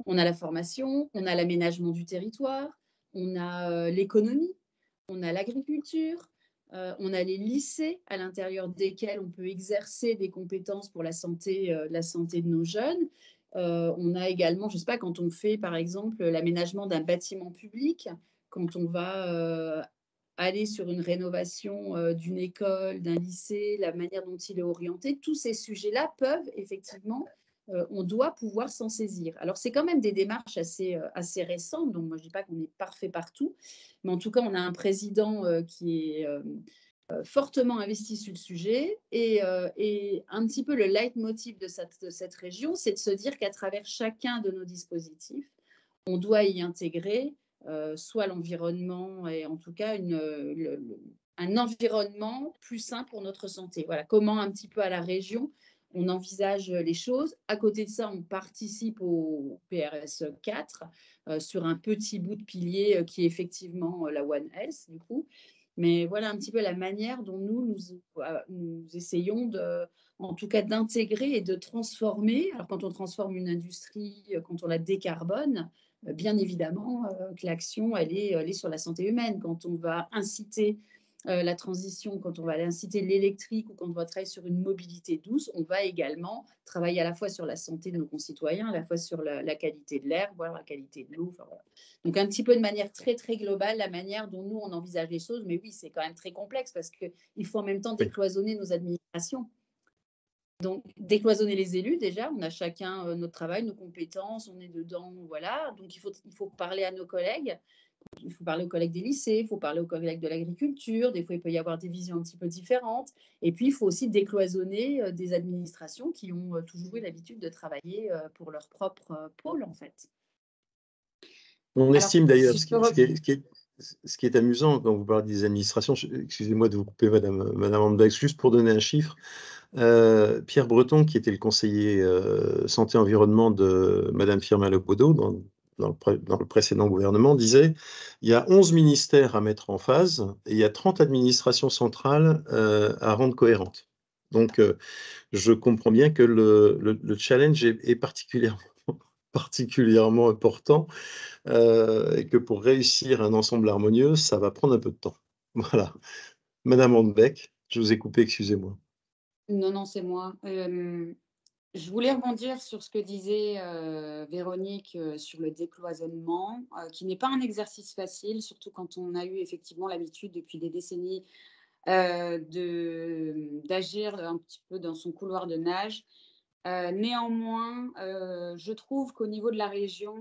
On a la formation, on a l'aménagement du territoire, on a l'économie, on a l'agriculture, on a les lycées à l'intérieur desquels on peut exercer des compétences pour la santé de nos jeunes. On a également, je ne sais pas, quand on fait par exemple l'aménagement d'un bâtiment public, quand on va aller sur une rénovation d'une école, d'un lycée, la manière dont il est orienté, tous ces sujets-là peuvent effectivement, on doit pouvoir s'en saisir. Alors, c'est quand même des démarches assez récentes, donc moi je ne dis pas qu'on est parfait partout, mais en tout cas, on a un président qui est fortement investi sur le sujet et un petit peu le leitmotiv de cette région, c'est de se dire qu'à travers chacun de nos dispositifs, on doit y intégrer soit l'environnement et en tout cas un environnement plus sain pour notre santé. Voilà comment un petit peu à la région on envisage les choses. À côté de ça, on participe au PRS 4 sur un petit bout de pilier qui est effectivement la One Health du coup. Mais voilà un petit peu la manière dont nous essayons en tout cas d'intégrer et de transformer. Alors quand on transforme une industrie, quand on la décarbone, bien évidemment que l'action, elle est sur la santé humaine. Quand on va inciter la transition, quand on va inciter l'électrique ou quand on va travailler sur une mobilité douce, on va également travailler à la fois sur la santé de nos concitoyens, à la fois sur la qualité de l'air, voire la qualité de l'eau. Enfin, voilà. Donc un petit peu de manière très, très globale, la manière dont nous, on envisage les choses. Mais oui, c'est quand même très complexe parce qu'il faut en même temps décloisonner nos administrations. Donc, décloisonner les élus, déjà, on a chacun notre travail, nos compétences, on est dedans, voilà. Donc, il faut parler à nos collègues, il faut parler aux collègues des lycées, il faut parler aux collègues de l'agriculture, des fois, il peut y avoir des visions un petit peu différentes. Et puis, il faut aussi décloisonner des administrations qui ont toujours eu l'habitude de travailler pour leur propre pôle, en fait. On estime d'ailleurs, ce qui est amusant quand vous parlez des administrations, excusez-moi de vous couper, Madame Amdax, juste pour donner un chiffre, Pierre Breton, qui était le conseiller santé-environnement de Madame Firmin Lepodeau, dans le précédent gouvernement, disait: «Il y a 11 ministères à mettre en phase et il y a 30 administrations centrales, à rendre cohérentes». Donc je comprends bien que le challenge est particulièrement important, et que pour réussir un ensemble harmonieux, ça va prendre un peu de temps. Voilà. Madame Handebeck, je vous ai coupé, excusez-moi. Non, non, c'est moi. Je voulais rebondir sur ce que disait, Véronique, sur le décloisonnement, qui n'est pas un exercice facile, surtout quand on a eu effectivement l'habitude depuis des décennies, d'agir un petit peu dans son couloir de nage. Néanmoins, je trouve qu'au niveau de la région,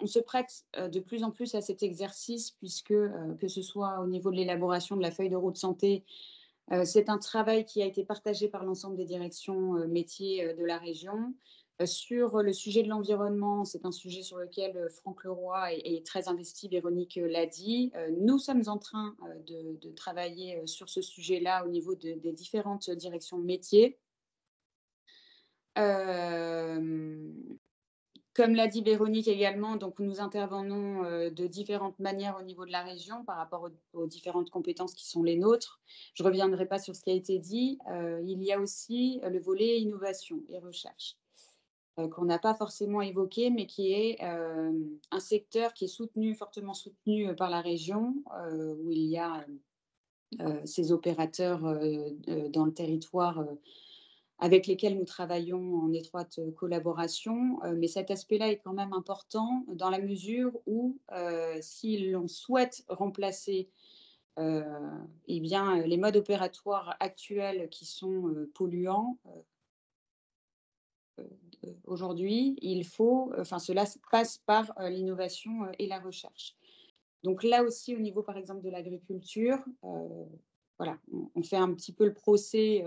on se prête, de plus en plus à cet exercice puisque, que ce soit au niveau de l'élaboration de la feuille de route santé, c'est un travail qui a été partagé par l'ensemble des directions, métiers, de la région. Sur le sujet de l'environnement, c'est un sujet sur lequel, Franck Leroy est très investi, Véronique, l'a dit. Nous sommes en train, de travailler, sur ce sujet-là au niveau des différentes directions métiers. Hem Comme l'a dit Véronique également, donc nous intervenons, de différentes manières au niveau de la région par rapport aux différentes compétences qui sont les nôtres. Je ne reviendrai pas sur ce qui a été dit. Il y a aussi, le volet innovation et recherche, qu'on n'a pas forcément évoqué, mais qui est, un secteur qui est soutenu, fortement soutenu, par la région, où il y a, ces opérateurs, dans le territoire, avec lesquels nous travaillons en étroite collaboration. Mais cet aspect-là est quand même important dans la mesure où, si l'on souhaite remplacer, heu, eh bien, les modes opératoires actuels qui sont, polluants, aujourd'hui, il faut enfin cela passe par, l'innovation, et la recherche. Donc là aussi, au niveau, par exemple, de l'agriculture, voilà, on fait un petit peu le procès,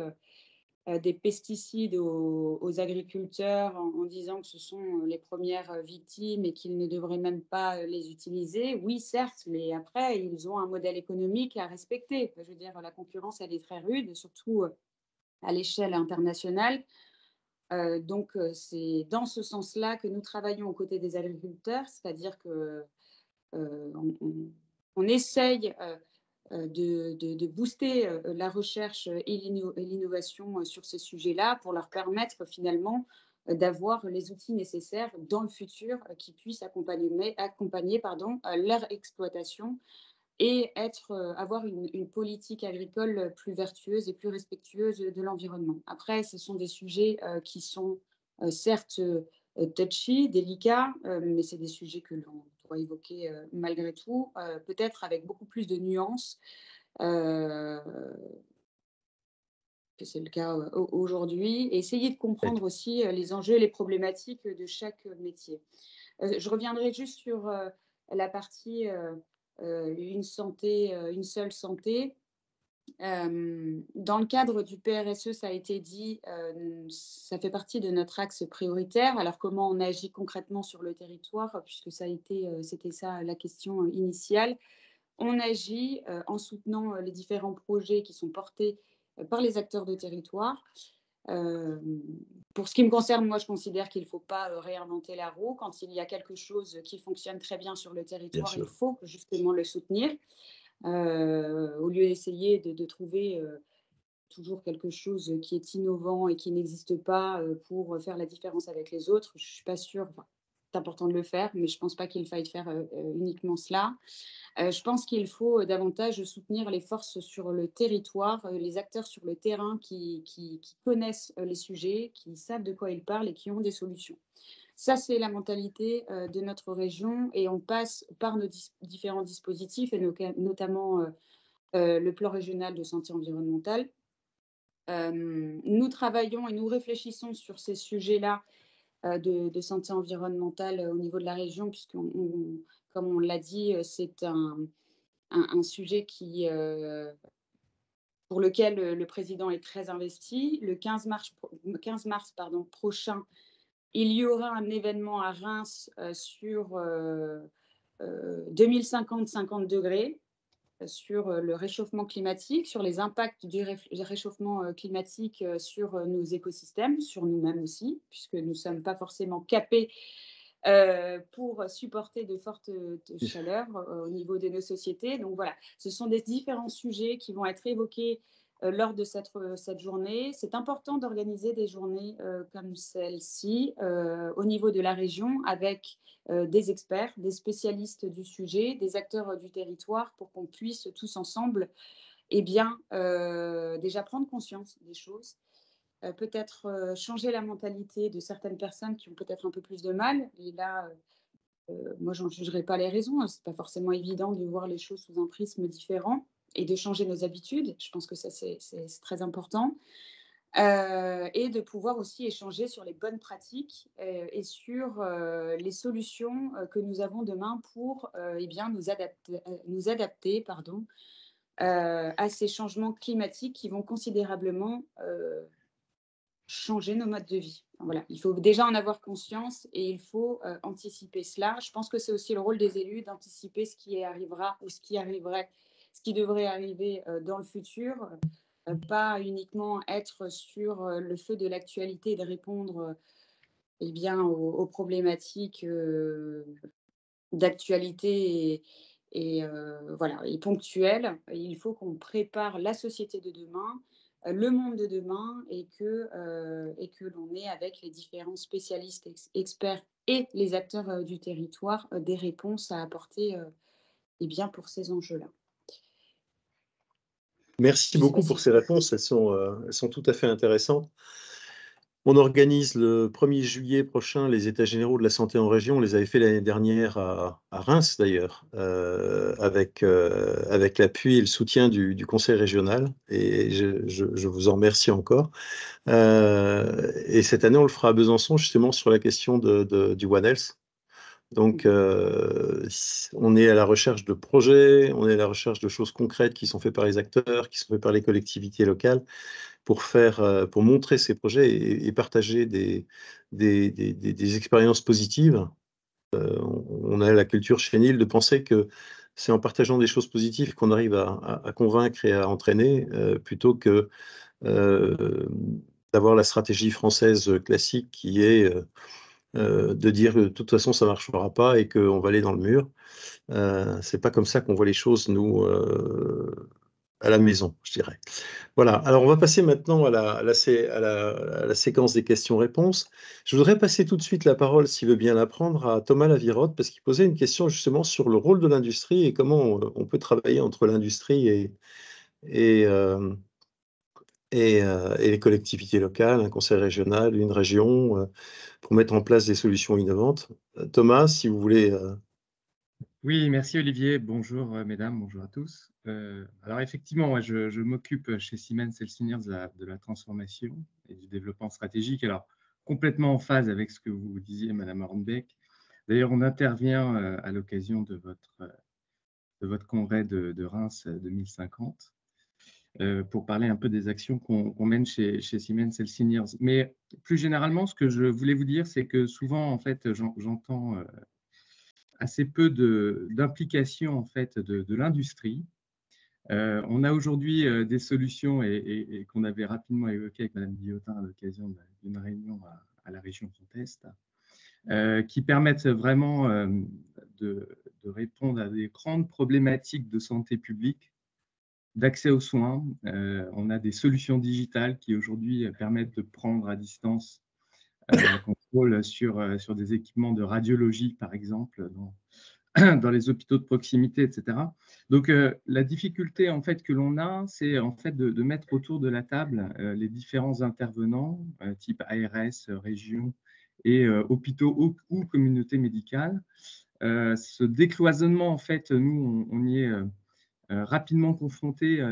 des pesticides aux agriculteurs en disant que ce sont, les premières, victimes et qu'ils ne devraient même pas, les utiliser. Oui, certes, mais après, ils ont un modèle économique à respecter. Enfin, je veux dire, la concurrence, elle est très rude, surtout, à l'échelle internationale. Donc, c'est dans ce sens-là que nous travaillons aux côtés des agriculteurs, c'est-à-dire que, on essaye, de booster, la recherche et l'innovation, sur ces sujets-là pour leur permettre finalement, d'avoir les outils nécessaires dans le futur, qui puissent accompagner pardon, leur exploitation et avoir une politique agricole, plus vertueuse et plus respectueuse de l'environnement. Après, ce sont des sujets, qui sont, certes, touchy, délicats, mais c'est des sujets que l'on doit évoquer, malgré tout, peut-être avec beaucoup plus de nuances, heu, que c'est le cas, aujourd'hui et essayer de Oui. comprendre aussi, les enjeux et les problématiques, de chaque, métier. Je reviendrai juste sur, la partie, une seule santé. Dans le cadre du PRSE, ça a été dit, ça fait partie de notre axe prioritaire. Alors comment on agit concrètement sur le territoire? Puisque ça a été, c'était ça la question, initiale. On agit, en soutenant, les différents projets qui sont portés, par les acteurs de territoire. Hem, pour ce qui me concerne, moi, je considère qu'il ne faut pas, réinventer la roue. Quand il y a quelque chose qui fonctionne très bien sur le Bien territoire, il sûr. faut justement le soutenir, au lieu d'essayer de trouver, toujours quelque chose qui est innovant et qui n'existe pas, pour faire la différence avec les autres. Je ne suis pas sûre, enfin, c'est important de le faire, mais je ne pense pas qu'il faille faire, uniquement cela. Je pense qu'il faut, davantage soutenir les forces sur le territoire, les acteurs sur le terrain qui connaissent, les sujets, qui savent de quoi ils parlent et qui ont des solutions. Ça, c'est la mentalité, de notre région et on passe par nos différents dispositifs et notamment, le plan régional de santé environnementale. Nous travaillons et nous réfléchissons sur ces sujets-là, de santé environnementale, au niveau de la région comme on l'a dit, c'est un sujet pour lequel, le président est très investi. Le 15 mars pardon, prochain, il y aura un événement à Reims, sur, 2050, 50°, sur, le réchauffement climatique, sur les impacts du réchauffement, climatique, sur, nos écosystèmes, sur nous-mêmes aussi, puisque nous ne sommes pas forcément capés, pour supporter de fortes chaleurs au niveau de nos sociétés. Donc voilà, ce sont des différents sujets qui vont être évoqués lors de cette journée. C'est important d'organiser des journées comme celle-ci au niveau de la région avec des experts, des spécialistes du sujet, des acteurs du territoire pour qu'on puisse tous ensemble bien, déjà prendre conscience des choses, peut-être changer la mentalité de certaines personnes qui ont peut-être un peu plus de mal. Et là, moi, je n'en jugerai pas les raisons, hein. Ce n'est pas forcément évident de voir les choses sous un prisme différent et de changer nos habitudes. Je pense que ça, c'est très important. Et de pouvoir aussi échanger sur les bonnes pratiques et sur les solutions que nous avons demain pour bien, nous adapter pardon, à ces changements climatiques qui vont considérablement changer nos modes de vie. Enfin, voilà, il faut déjà en avoir conscience et il faut anticiper cela. Je pense que c'est aussi le rôle des élus d'anticiper ce qui arrivera ou ce qui arriverait, ce qui devrait arriver dans le futur, pas uniquement être sur le feu de l'actualité et de répondre bien, aux problématiques d'actualité voilà, et ponctuelles. Il faut qu'on prépare la société de demain, le monde de demain et que l'on ait avec les différents spécialistes, experts et les acteurs du territoire des réponses à apporter bien, pour ces enjeux-là. Merci Je sais pas beaucoup si pour ces réponses, elles sont tout à fait intéressantes. On organise le 1er juillet prochain les états généraux de la santé en région. On les avait fait l'année dernière à Reims d'ailleurs, avec l'appui et le soutien du conseil régional, et je vous en remercie encore. Et cette année, on le fera à Besançon, justement sur la question du One Health. Donc, on est à la recherche de projets, on est à la recherche de choses concrètes qui sont faites par les acteurs, qui sont faites par les collectivités locales, pour montrer ces projets et partager des expériences positives. On a la culture chez NIL de penser que c'est en partageant des choses positives qu'on arrive à convaincre et à entraîner, plutôt que d'avoir la stratégie française classique qui est de dire que de toute façon ça ne marchera pas et qu'on va aller dans le mur. C'est pas comme ça qu'on voit les choses, nous, à la maison, je dirais. Voilà, alors on va passer maintenant à la séquence des questions-réponses. Je voudrais passer tout de suite la parole, s'il veut bien la prendre, à Thomas Lavirotte, parce qu'il posait une question justement sur le rôle de l'industrie et comment on peut travailler entre l'industrie et, euh, et les collectivités locales, un conseil régional, une région, pour mettre en place des solutions innovantes. Thomas, si vous voulez. Oui, merci Olivier. Bonjour mesdames, bonjour à tous. Alors effectivement, moi, je m'occupe chez Siemens Healthineers de la transformation et du développement stratégique. Alors complètement en phase avec ce que vous disiez, Madame Hornbeck. D'ailleurs, on intervient à l'occasion de votre congrès de Reims 2050 pour parler un peu des actions qu'on mène chez Siemens Healthineers. Mais plus généralement, ce que je voulais vous dire, c'est que souvent, en fait, j'entends assez peu d'implication en fait de l'industrie. On a aujourd'hui des solutions et qu'on avait rapidement évoquées avec Madame Guillotin à l'occasion d'une réunion à la région Grand Est, qui permettent vraiment de répondre à des grandes problématiques de santé publique, d'accès aux soins. On a des solutions digitales qui aujourd'hui permettent de prendre à distance contrôle sur des équipements de radiologie, par exemple, dans les hôpitaux de proximité, etc. Donc, la difficulté en fait que l'on a, c'est en fait de mettre autour de la table les différents intervenants, type ARS, région et hôpitaux ou communautés médicales. Ce décloisonnement, en fait, nous, on y est rapidement confronté,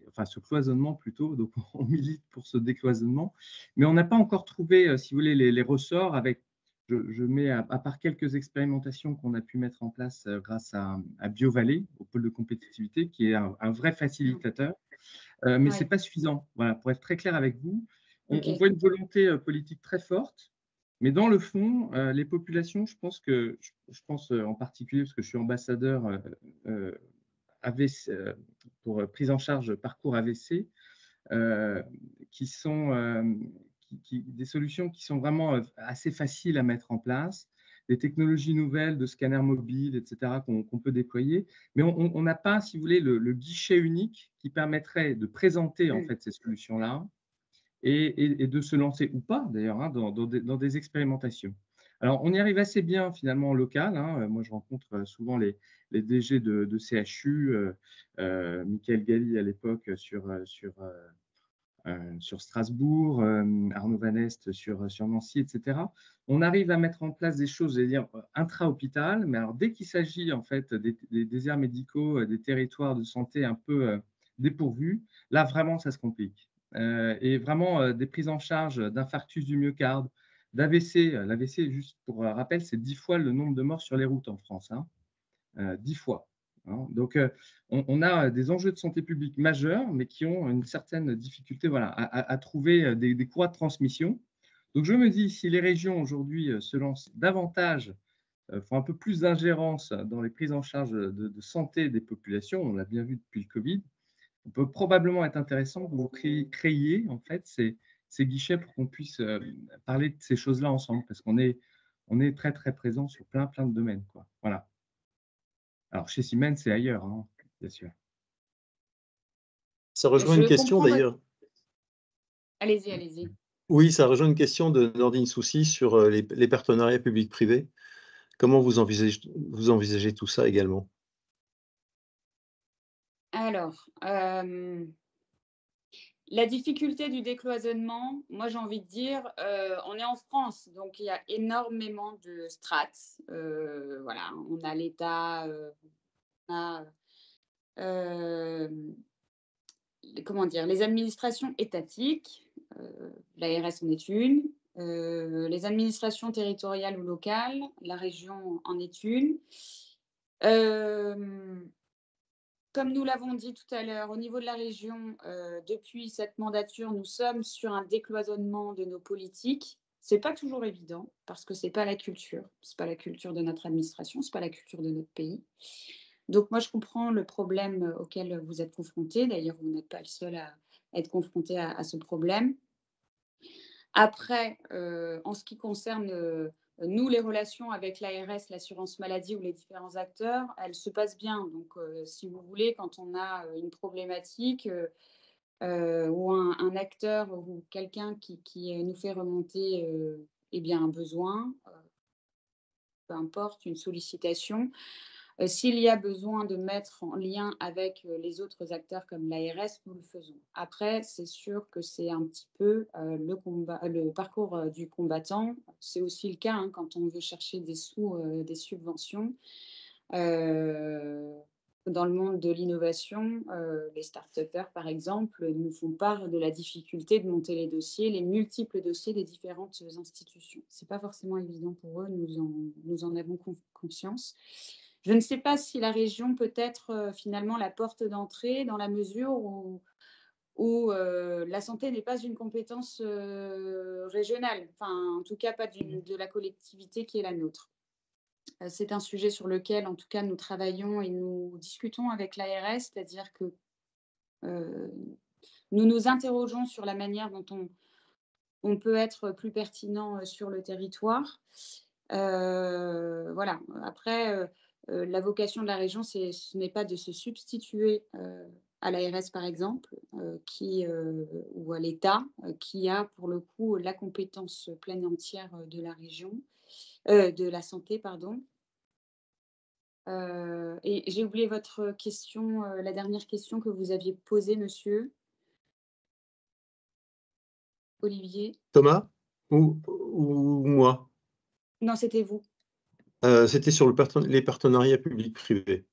enfin ce cloisonnement plutôt, donc on milite pour ce décloisonnement, mais on n'a pas encore trouvé, si vous voulez, les ressorts avec. Je mets à part quelques expérimentations qu'on a pu mettre en place grâce à BioValley, au pôle de compétitivité, qui est un vrai facilitateur, mais ce n'est pas suffisant. Voilà, pour être très clair avec vous, on voit une volonté politique très forte, mais dans le fond, les populations, je pense en particulier, parce que je suis ambassadeur AVC, pour prise en charge parcours AVC, qui des solutions qui sont vraiment assez faciles à mettre en place, des technologies nouvelles de scanners mobiles, etc., qu'on peut déployer. Mais on n'a pas, si vous voulez, le guichet unique qui permettrait de présenter en fait ces solutions-là et de se lancer ou pas d'ailleurs dans des expérimentations. Alors, on y arrive assez bien finalement en local. Moi, je rencontre souvent les DG de CHU, Michael Galli à l'époque sur Strasbourg, Arnaud Van Est sur Nancy, etc. On arrive à mettre en place des choses, je veux dire, intra-hôpital, mais alors dès qu'il s'agit en fait des déserts médicaux, des territoires de santé un peu dépourvus, là vraiment ça se complique. Et vraiment des prises en charge d'infarctus du myocarde, d'AVC. L'AVC, juste pour rappel, c'est 10 fois le nombre de morts sur les routes en France, 10 fois. Donc, on a des enjeux de santé publique majeurs, mais qui ont une certaine difficulté voilà, à trouver des courroies de transmission. Donc, je me dis, si les régions aujourd'hui se lancent davantage, font un peu plus d'ingérence dans les prises en charge de santé des populations, on l'a bien vu depuis le Covid, on peut probablement être intéressant que vous créiez en fait ces guichets pour qu'on puisse parler de ces choses-là ensemble, parce qu'on est très, très présent sur plein de domaines, quoi. Voilà. Alors, chez Siemens, c'est ailleurs, bien sûr. Ça rejoint une question d'ailleurs. Allez-y, allez-y. Oui, ça rejoint une question de Nordine Soucy sur les partenariats publics-privés. Comment vous envisagez tout ça également? Alors, la difficulté du décloisonnement, moi j'ai envie de dire, on est en France, donc il y a énormément de strates. Voilà, on a l'État, on a comment dire, les administrations étatiques, l'ARS en est une, les administrations territoriales ou locales, la région en est une. Comme nous l'avons dit tout à l'heure, au niveau de la région, depuis cette mandature, nous sommes sur un décloisonnement de nos politiques. Ce n'est pas toujours évident parce que ce n'est pas la culture. Ce n'est pas la culture de notre administration, ce n'est pas la culture de notre pays. Donc moi, je comprends le problème auquel vous êtes confrontés. D'ailleurs, vous n'êtes pas le seul à être confronté à ce problème. Après, en ce qui concerne nous, les relations avec l'ARS, l'assurance maladie ou les différents acteurs, elles se passent bien. Donc, si vous voulez, quand on a une problématique ou un acteur ou quelqu'un qui nous fait remonter eh bien, un besoin, peu importe, une sollicitation, s'il y a besoin de mettre en lien avec les autres acteurs comme l'ARS, nous le faisons. Après, c'est sûr que c'est un petit peu le parcours du combattant. C'est aussi le cas quand on veut chercher des sous, des subventions. Dans le monde de l'innovation, les start-upers, par exemple, nous font part de la difficulté de monter les dossiers, les multiples dossiers des différentes institutions. Ce n'est pas forcément évident pour eux, nous en avons conscience. Je ne sais pas si la région peut être finalement la porte d'entrée dans la mesure où la santé n'est pas une compétence régionale, enfin en tout cas pas de la collectivité qui est la nôtre. C'est un sujet sur lequel en tout cas nous travaillons et nous discutons avec l'ARS, c'est-à-dire que nous nous interrogeons sur la manière dont on peut être plus pertinent sur le territoire. Voilà. Après, la vocation de la région, ce n'est pas de se substituer à l'ARS, par exemple, ou à l'État, qui a pour le coup la compétence pleine et entière de la région, de la santé, pardon. Et j'ai oublié votre question, la dernière question que vous aviez posée, monsieur Olivier. Thomas ou moi? Non, c'était vous. C'était sur les partenariats publics-privés.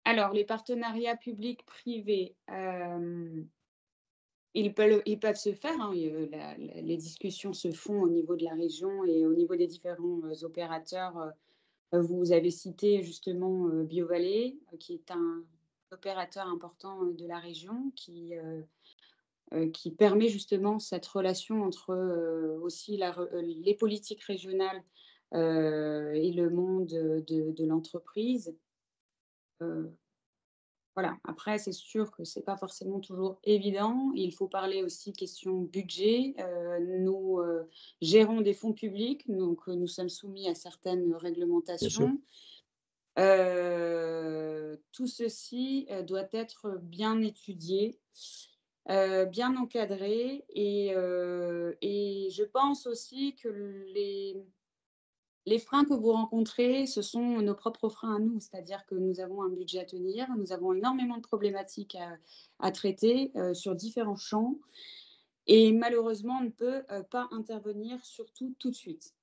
Alors, les partenariats publics-privés, ils peuvent se faire. Les discussions se font au niveau de la région et au niveau des différents opérateurs. Vous avez cité justement BioValley, qui est un opérateur important de la région qui permet justement cette relation entre aussi les politiques régionales et le monde de l'entreprise. Voilà. Après, c'est sûr que ce n'est pas forcément toujours évident. Il faut parler aussi question budget. Nous gérons des fonds publics, donc nous sommes soumis à certaines Bien sûr. réglementations. Tout ceci doit être bien étudié, bien encadré et je pense aussi que les freins que vous rencontrez, ce sont nos propres freins à nous. C'est-à-dire que nous avons un budget à tenir, nous avons énormément de problématiques à traiter, sur différents champs et malheureusement, on ne peut, pas intervenir sur tout de suite.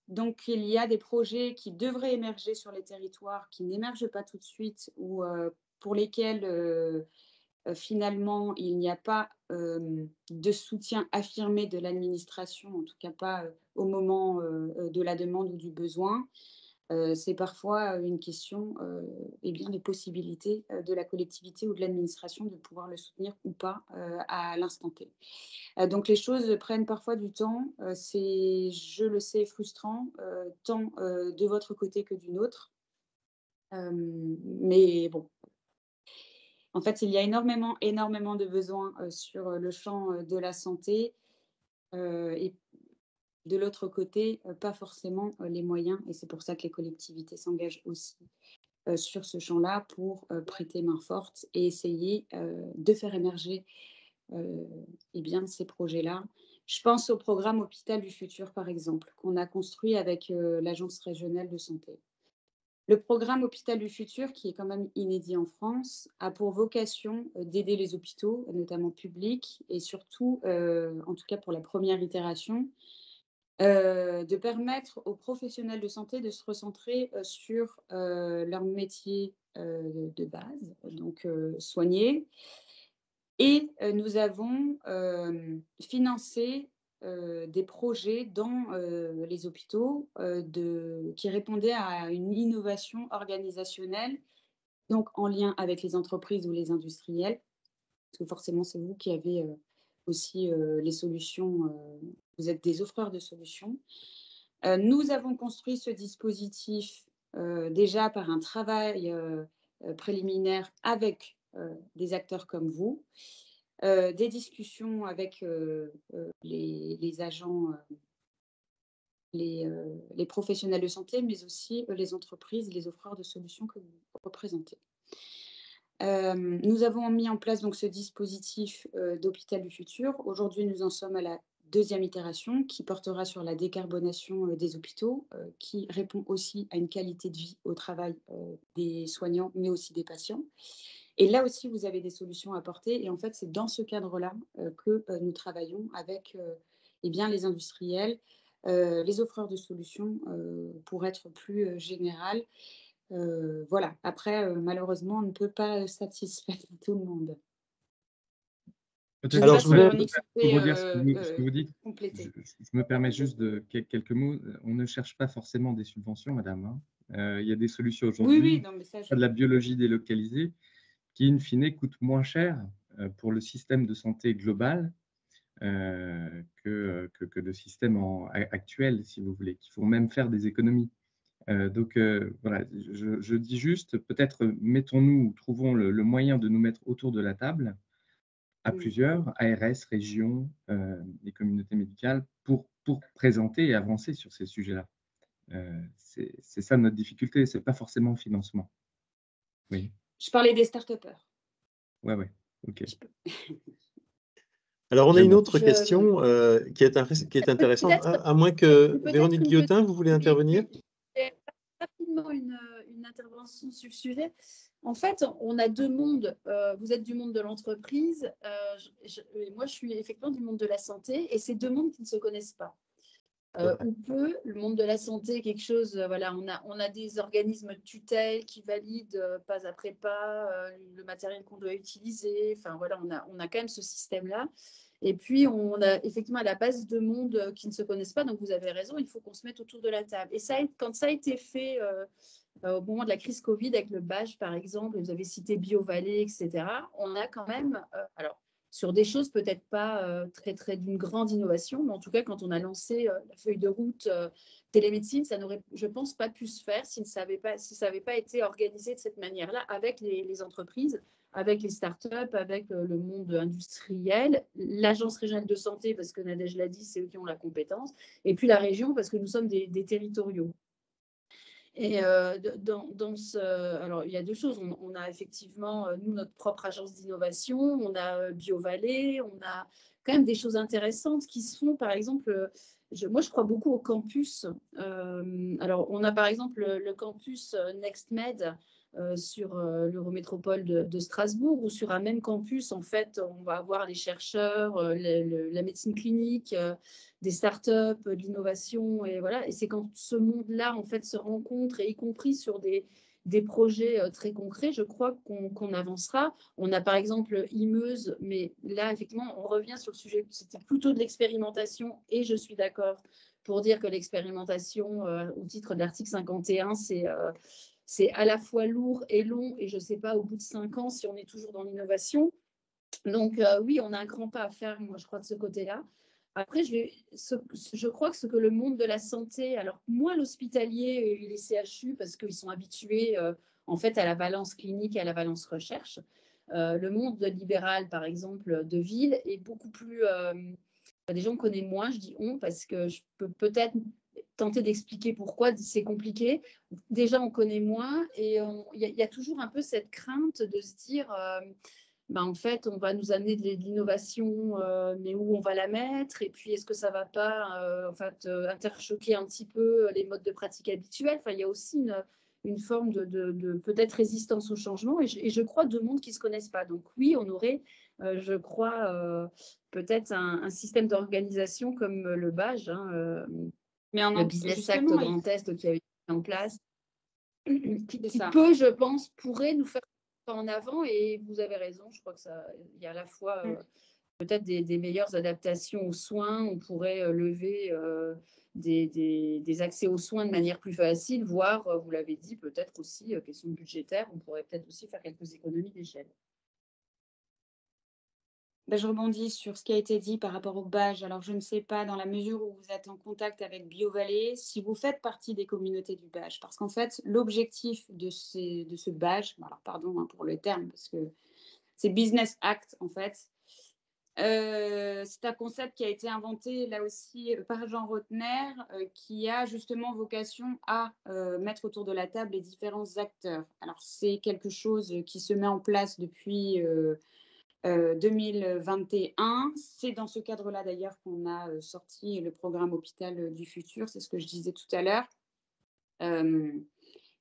Donc il y a des projets qui devraient émerger sur les territoires, qui n'émergent pas tout de suite ou, pour lesquels, finalement, il n'y a pas, de soutien affirmé de l'administration, en tout cas pas, au moment, de la demande ou du besoin. C'est parfois, une question, eh bien, des possibilités, de la collectivité ou de l'administration de pouvoir le soutenir ou pas, à l'instant T. Donc les choses prennent parfois du temps. C'est, je le sais, frustrant, tant, de votre côté que du nôtre. Mais bon, en fait, il y a énormément de besoins, sur, le champ, de la santé, et de l'autre côté, pas forcément, les moyens et c'est pour ça que les collectivités s'engagent aussi, sur ce champ-là pour, prêter main forte et essayer, de faire émerger, heu, eh bien, ces projets-là. Je pense au programme Hôpital du futur, par exemple, qu'on a construit avec, l'Agence régionale de santé. Le programme Hôpital du futur, qui est quand même inédit en France, a pour vocation, d'aider les hôpitaux, notamment publics et surtout, en tout cas pour la première itération, de permettre aux professionnels de santé de se recentrer, sur, leur métier, de base, donc soigner et nous avons, financé, des projets dans, les hôpitaux, qui répondaient à une innovation organisationnelle, donc en lien avec les entreprises ou les industriels, parce que forcément c'est vous qui avez, aussi, les solutions, vous êtes des offreurs de solutions. Nous avons construit ce dispositif, déjà par un travail, préliminaire avec, des acteurs comme vous, des discussions avec, les agents, les professionnels de santé, mais aussi, les entreprises, les offreurs de solutions que vous représentez. Nous avons mis en place donc ce dispositif, d'hôpital du futur. Aujourd'hui, nous en sommes à la deuxième itération qui portera sur la décarbonation, des hôpitaux, qui répond aussi à une qualité de vie au travail, des soignants, mais aussi des patients. Et là aussi, vous avez des solutions à apporter et en fait, c'est dans ce cadre-là, que, nous travaillons avec, eh bien, les industriels, les offreurs de solutions, pour être plus, général. Voilà. Après, malheureusement, on ne peut pas satisfaire tout le monde. Je ne sais Peut-être Alors, pas je si voulais, Véronique pour souhaitait, redire ce que vous dites. Je, compléter. je me permets juste de quelques mots. On ne cherche pas forcément des subventions, madame, hein. Il y a des solutions Oui, oui, aujourd'hui, non, mais ça, de la biologie délocalisée, qui, in fine, coûte moins cher pour le système de santé global que le système actuel, si vous voulez, qui font même faire des économies. Donc voilà, je dis juste, peut-être mettons-nous, trouvons le moyen de nous mettre autour de la table à plusieurs, ARS, régions, les communautés médicales, pour présenter et avancer sur ces sujets-là. C'est ça notre difficulté, c'est pas forcément le financement. Oui, Je parlais des start-upers. ouais, ok. Je peux alors, on a Je une vois. autre question qui est intéressante, Peut-être à moins que peut-être Véronique une Guillotin, vous voulez intervenir? rapidement une intervention sur le sujet. En fait, on a deux mondes. Vous êtes du monde de l'entreprise, et moi, je suis effectivement du monde de la santé, et c'est deux mondes qui ne se connaissent pas. Ou peu, le monde de la santé, quelque chose, voilà, on a des organismes de tutelle qui valident pas après pas le matériel qu'on doit utiliser. Enfin, voilà, on a quand même ce système-là. Et puis, on a effectivement à la base deux mondes qui ne se connaissent pas. Donc, vous avez raison, il faut qu'on se mette autour de la table. Et ça, quand ça a été fait au moment de la crise Covid avec le BAJ, par exemple, vous avez cité BioVallée, etc., on a quand même, alors, sur des choses peut-être pas très d'une grande innovation, mais en tout cas, quand on a lancé la feuille de route télémédecine, ça n'aurait, je pense, pas pu se faire si ça n'avait pas été organisé de cette manière-là avec les entreprises, avec les startups, avec le monde industriel, l'agence régionale de santé, parce que Nadège l'a dit, c'est eux qui ont la compétence, et puis la région, parce que nous sommes des territoriaux. Et alors, il y a deux choses. On a effectivement, nous, notre propre agence d'innovation, on a BioVallée, on a quand même des choses intéressantes qui se font. Par exemple, moi, je crois beaucoup au campus. Alors, on a par exemple le campus NextMed sur l'Eurométropole de Strasbourg, où sur un même campus, en fait, on va avoir les chercheurs, la médecine clinique, des startups, de l'innovation, et voilà. Et c'est quand ce monde-là, en fait, se rencontre, et y compris sur des projets très concrets, je crois qu'on avancera. On a par exemple Imeuse, mais là, effectivement, on revient sur le sujet, c'était plutôt de l'expérimentation, et je suis d'accord pour dire que l'expérimentation, au titre de l'article 51, c'est à la fois lourd et long, et je ne sais pas au bout de 5 ans si on est toujours dans l'innovation. Donc oui, on a un grand pas à faire, moi je crois, de ce côté-là. Après, je crois que ce que le monde de la santé, alors moins l'hospitalier et les CHU, parce qu'ils sont habitués en fait à la valence clinique et à la valence recherche. Le monde libéral, par exemple, de ville, est beaucoup plus... des gens connaissent moins, je dis on, parce que je peux peut-être tenter d'expliquer pourquoi c'est compliqué. Déjà, on connaît moins, et il y a toujours un peu cette crainte de se dire... en fait, on va nous amener de l'innovation, mais où on va la mettre? Et puis, est-ce que ça ne va pas interchoquer un petit peu les modes de pratique habituels? Enfin, il y a aussi une forme de peut-être résistance au changement. Et je crois deux mondes qui ne se connaissent pas. Donc oui, on aurait, je crois, peut-être un système d'organisation comme le BAGE, le Business Act Grand Est qui avait été mis en place, qui peut, je pense, pourrait nous faire en avant. Et vous avez raison, je crois que il y a à la fois peut-être des meilleures adaptations aux soins. On pourrait lever des accès aux soins de manière plus facile, voire, vous l'avez dit, peut-être aussi, question budgétaire, on pourrait peut-être aussi faire quelques économies d'échelle. Je rebondis sur ce qui a été dit par rapport au BAGE. Alors, je ne sais pas, dans la mesure où vous êtes en contact avec BioVallée, si vous faites partie des communautés du BAGE. Parce qu'en fait, l'objectif de ce BAGE, alors pardon pour le terme, parce que c'est Business Act, en fait. C'est un concept qui a été inventé, là aussi, par Jean Rotner, qui a justement vocation à mettre autour de la table les différents acteurs. Alors, c'est quelque chose qui se met en place depuis... 2021. C'est dans ce cadre-là d'ailleurs qu'on a sorti le programme Hôpital du futur, c'est ce que je disais tout à l'heure.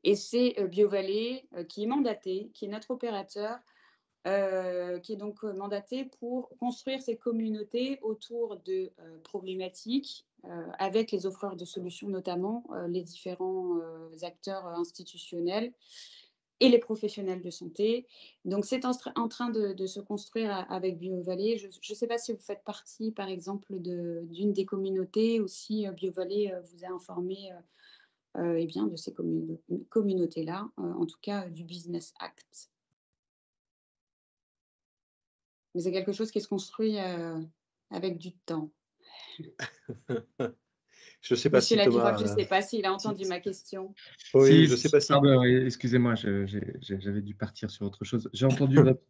Et c'est BioVallée qui est mandaté, qui est notre opérateur, qui est donc mandaté pour construire ces communautés autour de problématiques avec les offreurs de solutions, notamment les différents acteurs institutionnels et les professionnels de santé. Donc, c'est en train de se construire avec BioVallée. Je ne sais pas si vous faites partie, par exemple, d'une des communautés, ou si BioVallée vous a informé bien, de ces communautés-là, en tout cas du Business Act. Mais c'est quelque chose qui se construit avec du temps. Je ne sais pas Monsieur si Thomas... je ne sais pas s'il a entendu ma question. Oui, si, je ne sais pas si... Pardon, excusez-moi, j'avais dû partir sur autre chose. J'ai entendu votre...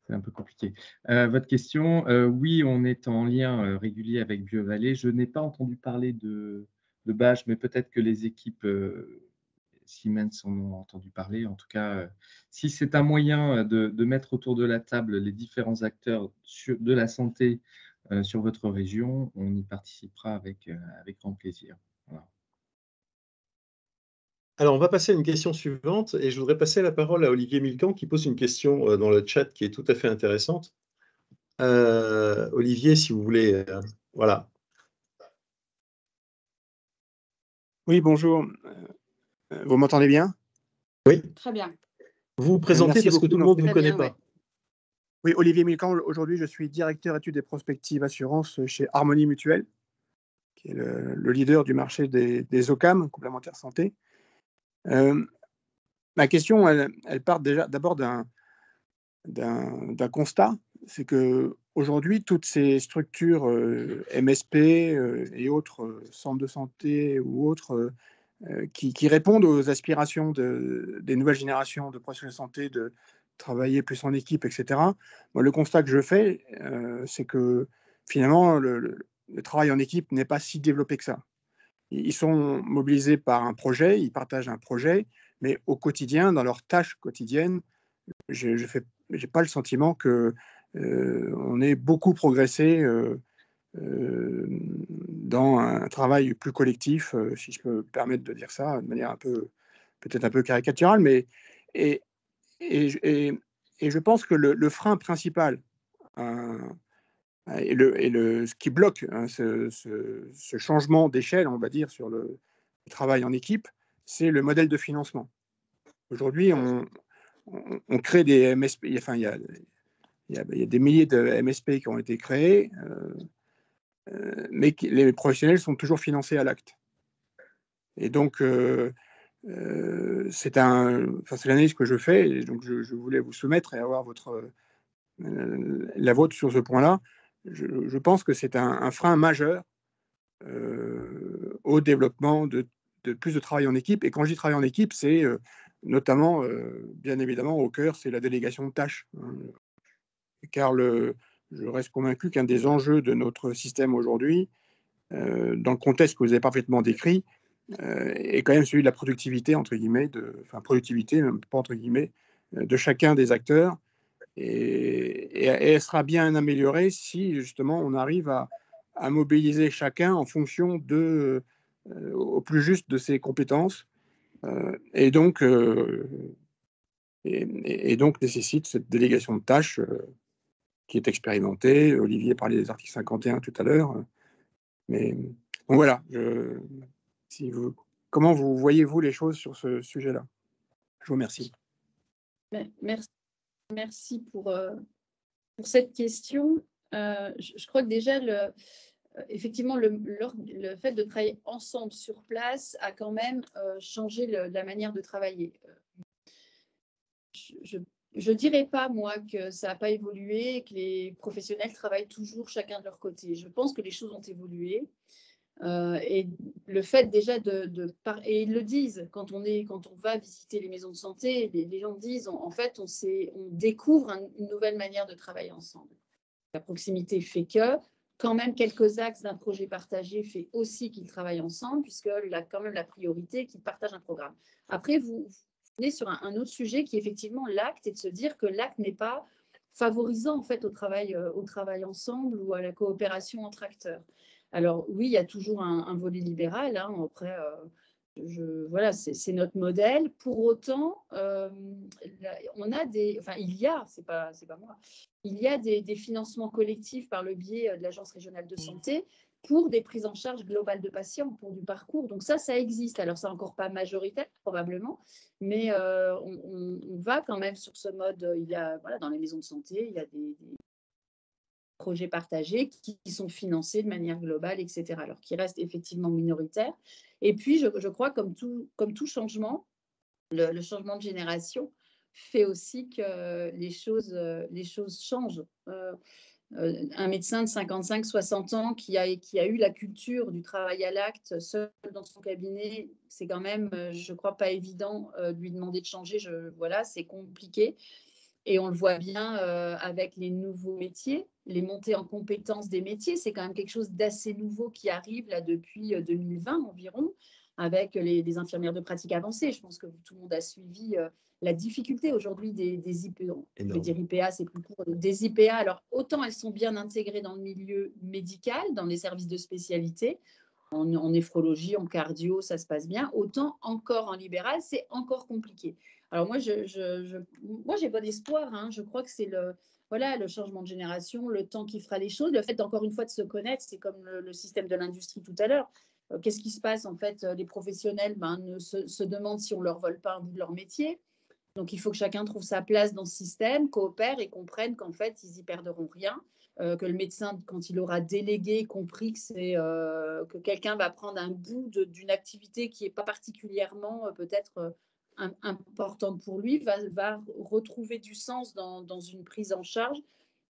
c'est un peu compliqué. Votre question, oui, on est en lien régulier avec BioVallée. Je n'ai pas entendu parler de BAGE, mais peut-être que les équipes Siemens en ont entendu parler. En tout cas, si c'est un moyen de mettre autour de la table les différents acteurs de la santé sur votre région, on y participera avec grand plaisir. Voilà. Alors, on va passer à une question suivante, et je voudrais passer la parole à Olivier Milcan qui pose une question dans le chat qui est tout à fait intéressante. Olivier, si vous voulez, voilà. Oui, bonjour. Vous m'entendez bien? Oui. Très bien. Vous vous présentez Merci parce que beaucoup, tout le monde ne vous connaît pas. Ouais. Oui, Olivier Milcan, aujourd'hui je suis directeur études et prospectives assurance chez Harmonie Mutuelle, qui est le leader du marché des OCAM, complémentaires santé. Ma question, elle part d'abord d'un constat, c'est qu'aujourd'hui, toutes ces structures MSP et autres centres de santé ou autres qui répondent aux aspirations des nouvelles générations de professionnels de santé de travailler plus en équipe, etc. Moi, le constat que je fais, c'est que finalement, le travail en équipe n'est pas si développé que ça. Ils sont mobilisés par un projet, ils partagent un projet, mais au quotidien, dans leurs tâches quotidiennes, je n'ai pas le sentiment que on ait beaucoup progressé dans un travail plus collectif, si je peux me permettre de dire ça de manière peut-être un peu caricaturale, mais et, et, et, et je pense que le frein principal ce qui bloque hein, ce changement d'échelle, on va dire, sur le travail en équipe, c'est le modèle de financement. Aujourd'hui, on crée des MSP, enfin, il y a des milliers de MSP qui ont été créés, mais les professionnels sont toujours financés à l'acte. Et donc, c'est l'analyse que je fais, et donc je voulais vous soumettre et avoir la vôtre sur ce point-là. Je pense que c'est un frein majeur au développement de plus de travail en équipe. Et quand je dis travail en équipe, c'est notamment, bien évidemment, au cœur, c'est la délégation de tâches. Hein, car je reste convaincu qu'un des enjeux de notre système aujourd'hui, dans le contexte que vous avez parfaitement décrit, est quand même celui de la productivité, entre guillemets, productivité, même pas entre guillemets, de chacun des acteurs. Et elle sera bien améliorée si justement on arrive à mobiliser chacun en fonction au plus juste de ses compétences, et donc nécessite cette délégation de tâches qui est expérimentée. Olivier parlait des articles 51 tout à l'heure, mais donc voilà. Comment vous voyez-vous les choses sur ce sujet-là? Je vous remercie. Merci pour cette question. Je crois que déjà, effectivement, le fait de travailler ensemble sur place a quand même changé la manière de travailler. Je ne dirais pas, moi, que ça n'a pas évolué, que les professionnels travaillent toujours chacun de leur côté. Je pense que les choses ont évolué. Et le fait déjà et ils le disent, quand on va visiter les maisons de santé, les gens disent, en fait, on découvre une nouvelle manière de travailler ensemble. La proximité fait que, quand même, quelques axes d'un projet partagé fait aussi qu'ils travaillent ensemble, puisqu'il a quand même la priorité qu'ils partagent un programme. Après, vous venez sur un autre sujet qui est effectivement l'acte, et de se dire que l'acte n'est pas favorisant en fait au travail ensemble ou à la coopération entre acteurs. Alors oui, il y a toujours un volet libéral. Hein, après, voilà, c'est notre modèle. Pour autant, on a c'est pas moi. Il y a des financements collectifs par le biais de l'Agence régionale de santé pour des prises en charge globales de patients, pour du parcours. Donc ça existe. Alors, c'est encore pas majoritaire, probablement, mais on va quand même sur ce mode. Il y a, voilà, dans les maisons de santé, il y a des projets partagés qui sont financés de manière globale, etc. Alors, qui restent effectivement minoritaires. Et puis, je crois, comme tout changement, le changement de génération fait aussi que les choses changent. Un médecin de 55, 60 ans qui a eu la culture du travail à l'acte seul dans son cabinet, c'est quand même, je crois, pas évident de lui demander de changer. Voilà, c'est compliqué. Et on le voit bien avec les nouveaux métiers, les montées en compétences des métiers. C'est quand même quelque chose d'assez nouveau qui arrive là depuis 2020 environ, avec les infirmières de pratique avancée. Je pense que tout le monde a suivi la difficulté aujourd'hui des IPA. Je vais dire IPA, c'est plus court. Des IPA, alors autant elles sont bien intégrées dans le milieu médical, dans les services de spécialité, en néphrologie, en cardio, ça se passe bien. Autant encore en libéral, c'est encore compliqué. Alors moi, j'ai bon espoir. Hein. Je crois que c'est le changement de génération, le temps qui fera les choses, le fait encore une fois de se connaître. C'est comme le système de l'industrie tout à l'heure. Qu'est-ce qui se passe en fait? Les professionnels se demandent si on leur vole pas un bout de leur métier. Donc, il faut que chacun trouve sa place dans ce système, coopère et comprenne qu'en fait, ils n'y perdront rien. Que le médecin, quand il aura délégué, compris que quelqu'un va prendre un bout d'une activité qui n'est pas particulièrement peut-être importante pour lui, va retrouver du sens dans une prise en charge.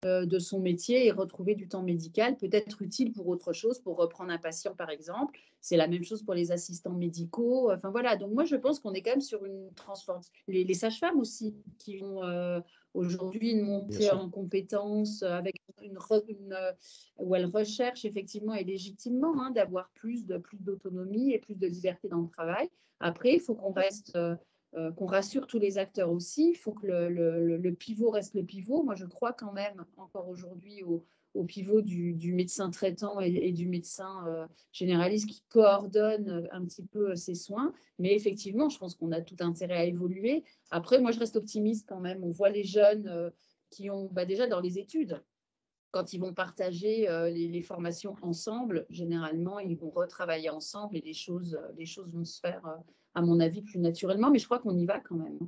de son métier et retrouver du temps médical, peut-être utile pour autre chose, pour reprendre un patient par exemple. C'est la même chose pour les assistants médicaux. Enfin voilà, donc moi je pense qu'on est quand même sur une transformation. Les sages-femmes aussi, qui ont aujourd'hui une montée en compétences avec où elles recherchent effectivement et légitimement d'avoir plus d'autonomie et plus de liberté dans le travail. Après, il faut qu'on reste... qu'on rassure tous les acteurs aussi. Il faut que le pivot reste le pivot. Moi, je crois quand même encore aujourd'hui au pivot du médecin traitant et du médecin généraliste qui coordonne un petit peu ses soins. Mais effectivement, je pense qu'on a tout intérêt à évoluer. Après, moi, je reste optimiste quand même. On voit les jeunes qui ont déjà dans les études, quand ils vont partager les formations ensemble, généralement, ils vont retravailler ensemble et les choses vont se faire, à mon avis, plus naturellement. Mais je crois qu'on y va quand même.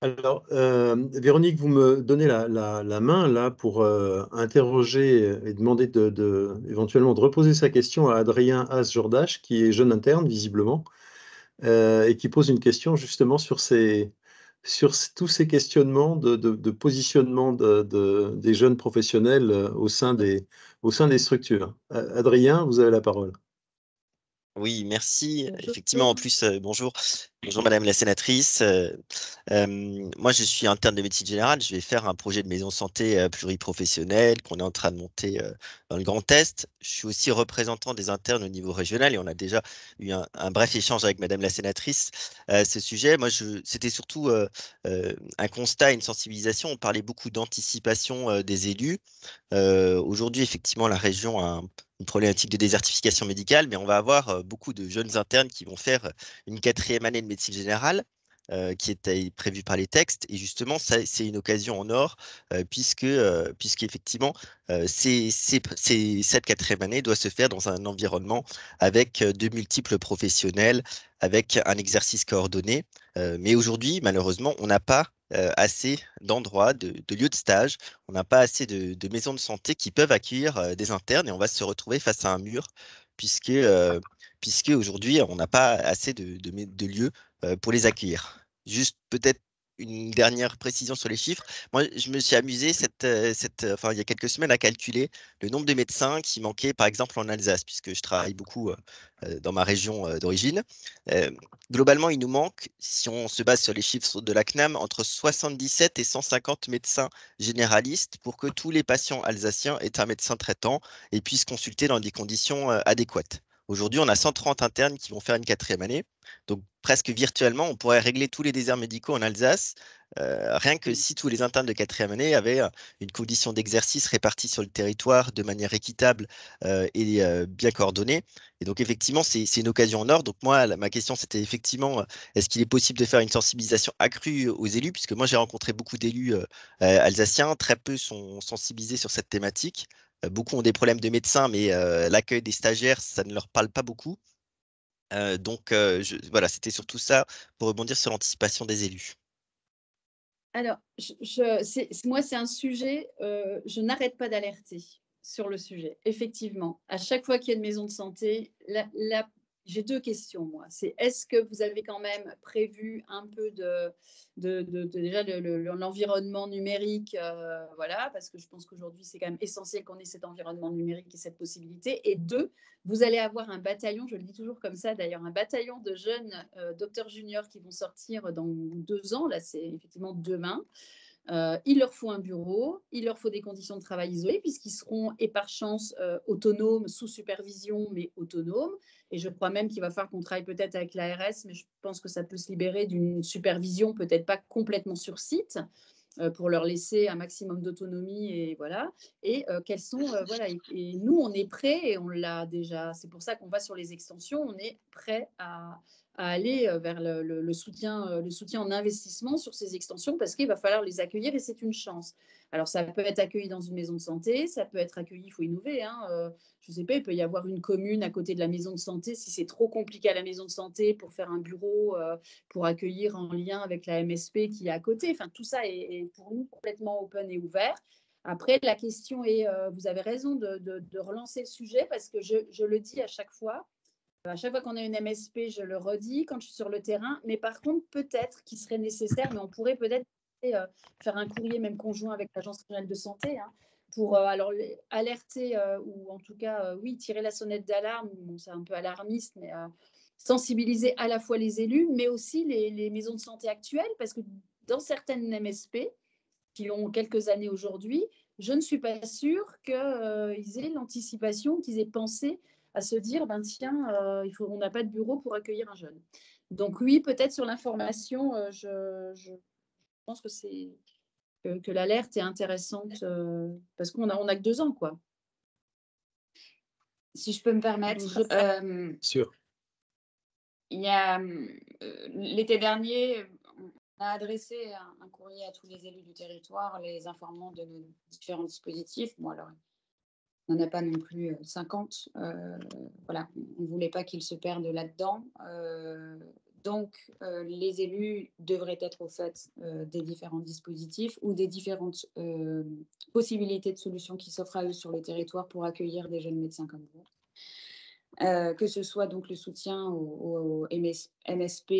Alors, Véronique, vous me donnez la main là pour interroger et demander éventuellement de reposer sa question à Adrien As-Jordache, qui est jeune interne, visiblement, et qui pose une question justement sur tous ces questionnements de positionnement des jeunes professionnels au sein des structures. Adrien, vous avez la parole. Oui, merci. Bonjour. Effectivement, en plus, bonjour. Bonjour Madame la sénatrice. Moi, je suis interne de médecine générale. Je vais faire un projet de maison de santé pluriprofessionnelle qu'on est en train de monter dans le Grand Est. Je suis aussi représentant des internes au niveau régional et on a déjà eu un bref échange avec Madame la sénatrice à ce sujet. Moi, c'était surtout un constat, une sensibilisation. On parlait beaucoup d'anticipation des élus. Aujourd'hui, effectivement, la région a une problématique de désertification médicale, mais on va avoir beaucoup de jeunes internes qui vont faire une 4e année de médecine générale, qui est prévue par les textes. Et justement, c'est une occasion en or, puisque effectivement, cette 4e année doit se faire dans un environnement avec de multiples professionnels, avec un exercice coordonné. Mais aujourd'hui, malheureusement, on n'a pas assez d'endroits, de lieux de stage, on n'a pas assez de maisons de santé qui peuvent accueillir des internes et on va se retrouver face à un mur puisque, aujourd'hui, on n'a pas assez de lieux pour les accueillir. Juste peut-être une dernière précision sur les chiffres. Moi, je me suis amusé il y a quelques semaines à calculer le nombre de médecins qui manquaient, par exemple, en Alsace, puisque je travaille beaucoup dans ma région d'origine. Globalement, il nous manque, si on se base sur les chiffres de la CNAM, entre 77 et 150 médecins généralistes pour que tous les patients alsaciens aient un médecin traitant et puissent consulter dans des conditions adéquates. Aujourd'hui, on a 130 internes qui vont faire une 4e année. Donc, presque virtuellement, on pourrait régler tous les déserts médicaux en Alsace, rien que si tous les internes de 4e année avaient une condition d'exercice répartie sur le territoire de manière équitable et bien coordonnée. Et donc, effectivement, c'est une occasion en or. Donc, moi, ma question, c'était effectivement, est-ce qu'il est possible de faire une sensibilisation accrue aux élus? Puisque moi, j'ai rencontré beaucoup d'élus alsaciens, très peu sont sensibilisés sur cette thématique. Beaucoup ont des problèmes de médecins, mais l'accueil des stagiaires, ça ne leur parle pas beaucoup. Voilà, c'était surtout ça pour rebondir sur l'anticipation des élus. Alors, moi, c'est un sujet, je n'arrête pas d'alerter sur le sujet. Effectivement, à chaque fois qu'il y a une maison de santé, j'ai 2 questions, moi. C'est est-ce que vous avez quand même prévu un peu déjà l'environnement numérique, voilà, parce que je pense qu'aujourd'hui, c'est quand même essentiel qu'on ait cet environnement numérique et cette possibilité. Et 2, vous allez avoir un bataillon, je le dis toujours comme ça d'ailleurs, un bataillon de jeunes docteurs juniors qui vont sortir dans 2 ans, là c'est effectivement demain. Il leur faut un bureau, il leur faut des conditions de travail isolées puisqu'ils seront, et par chance, autonomes, sous supervision, mais autonomes. Et je crois même qu'il va falloir qu'on travaille peut-être avec l'ARS, mais je pense que ça peut se libérer d'une supervision, peut-être pas complètement sur site, pour leur laisser un maximum d'autonomie et voilà. Et quels sont voilà. Et nous, on est prêts et on l'a déjà. C'est pour ça qu'on va sur les extensions. On est prêt à aller vers le soutien en investissement sur ces extensions parce qu'il va falloir les accueillir et c'est une chance. Alors, ça peut être accueilli dans une maison de santé, ça peut être accueilli, il faut innover. Je ne sais pas, il peut y avoir une commune à côté de la maison de santé. Si c'est trop compliqué à la maison de santé pour faire un bureau, pour accueillir en lien avec la MSP qui est à côté. Enfin, tout ça est pour nous complètement open et ouvert. Après, la question est, vous avez raison de relancer le sujet parce que je le dis à chaque fois qu'on a une MSP, je le redis quand je suis sur le terrain. Mais par contre, peut-être qu'il serait nécessaire, mais on pourrait peut-être faire un courrier même conjoint avec l'Agence régionale de santé, hein, pour alors alerter ou en tout cas, oui, tirer la sonnette d'alarme. Bon, c'est un peu alarmiste, mais sensibiliser à la fois les élus, mais aussi les maisons de santé actuelles, parce que dans certaines MSP, qui ont quelques années aujourd'hui, je ne suis pas sûre qu'ils aient l'anticipation, qu'ils aient pensé à se dire, ben tiens, on n'a pas de bureau pour accueillir un jeune. Donc oui, peut-être sur l'information, je pense que l'alerte est intéressante parce qu'on a que 2 ans, quoi. Si je peux me permettre, Sûr. il y a l'été dernier, on a adressé un courrier à tous les élus du territoire, les informant de nos différents dispositifs. Bon, alors, on n'en a pas non plus 50. Voilà, on ne voulait pas qu'ils se perdent là-dedans. Donc, les élus devraient être au fait des différents dispositifs ou des différentes possibilités de solutions qui s'offrent à eux sur le territoire pour accueillir des jeunes médecins comme vous. Que ce soit donc le soutien aux MSP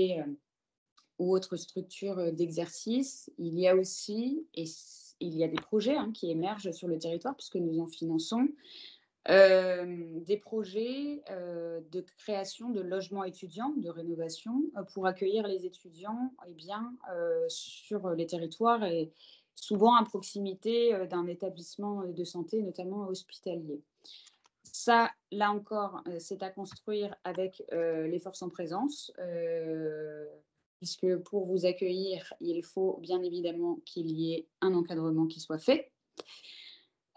ou autres structures d'exercice. Il y a aussi, il y a des projets qui émergent sur le territoire puisque nous en finançons, des projets de création de logements étudiants, de rénovation, pour accueillir les étudiants sur les territoires et souvent à proximité d'un établissement de santé, notamment hospitalier. Ça, là encore, c'est à construire avec les forces en présence, puisque pour vous accueillir, il faut bien évidemment qu'il y ait un encadrement qui soit fait.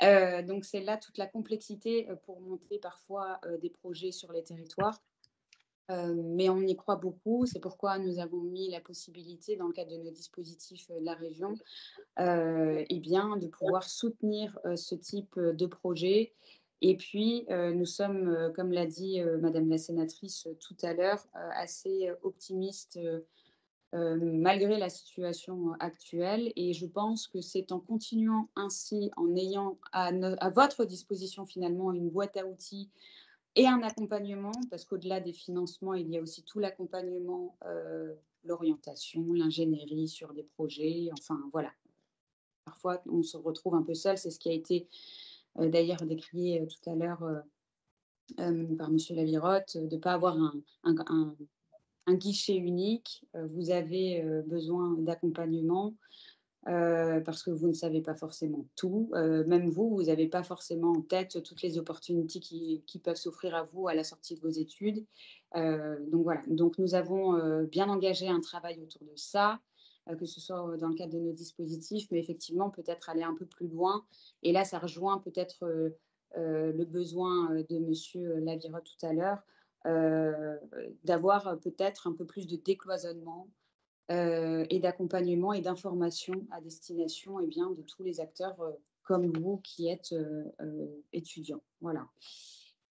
Donc, c'est là toute la complexité pour monter parfois des projets sur les territoires. Mais on y croit beaucoup. C'est pourquoi nous avons mis la possibilité, dans le cadre de nos dispositifs de la région, de pouvoir soutenir ce type de projet. Et puis, nous sommes, comme l'a dit Madame la sénatrice tout à l'heure, assez optimistes malgré la situation actuelle. Et je pense que c'est en continuant ainsi, en ayant à votre disposition finalement une boîte à outils et un accompagnement, parce qu'au-delà des financements, il y a aussi tout l'accompagnement, l'orientation, l'ingénierie sur des projets. Enfin, voilà. Parfois, on se retrouve un peu seul. C'est ce qui a été d'ailleurs décrié tout à l'heure par Monsieur Lavirotte, de ne pas avoir un guichet unique. Vous avez besoin d'accompagnement parce que vous ne savez pas forcément tout. Même vous n'avez pas forcément en tête toutes les opportunités qui peuvent s'offrir à vous à la sortie de vos études. Donc voilà. Donc nous avons bien engagé un travail autour de ça, que ce soit dans le cadre de nos dispositifs, mais effectivement peut-être aller un peu plus loin. Et là, ça rejoint peut-être le besoin de Monsieur Lavirotte tout à l'heure, d'avoir peut-être un peu plus de décloisonnement et d'accompagnement et d'information à destination de tous les acteurs comme vous qui êtes étudiants. Voilà.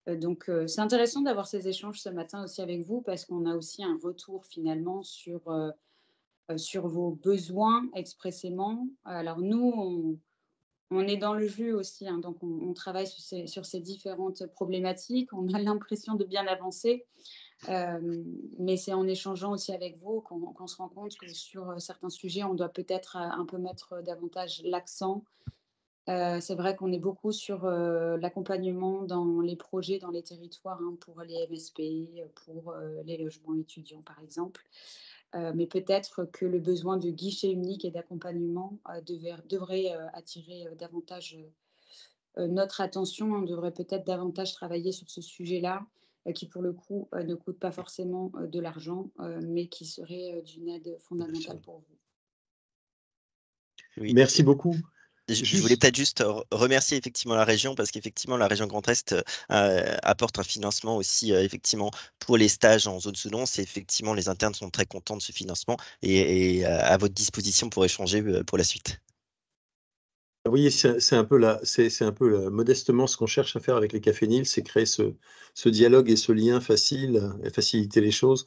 Donc, c'est intéressant d'avoir ces échanges ce matin aussi avec vous parce qu'on a aussi un retour finalement sur vos besoins expressément. Alors, nous, on est dans le jus aussi, donc on travaille sur ces différentes problématiques. On a l'impression de bien avancer. Mais c'est en échangeant aussi avec vous qu'on se rend compte que sur certains sujets, on doit peut-être un peu mettre davantage l'accent. C'est vrai qu'on est beaucoup sur l'accompagnement dans les projets, dans les territoires, pour les MSP, pour les logements étudiants, par exemple. Mais peut-être que le besoin de guichet unique et d'accompagnement devrait attirer davantage notre attention. On devrait peut-être davantage travailler sur ce sujet-là, qui pour le coup ne coûte pas forcément de l'argent, mais qui serait d'une aide fondamentale pour vous. Oui. Merci beaucoup. Je voulais peut-être juste remercier effectivement la région parce qu'effectivement la région Grand Est apporte un financement aussi effectivement pour les stages en zone sous-dense et effectivement les internes sont très contents de ce financement et à votre disposition pour échanger pour la suite. Oui, c'est un peu modestement ce qu'on cherche à faire avec les caféniles, c'est créer ce dialogue et ce lien facile et faciliter les choses.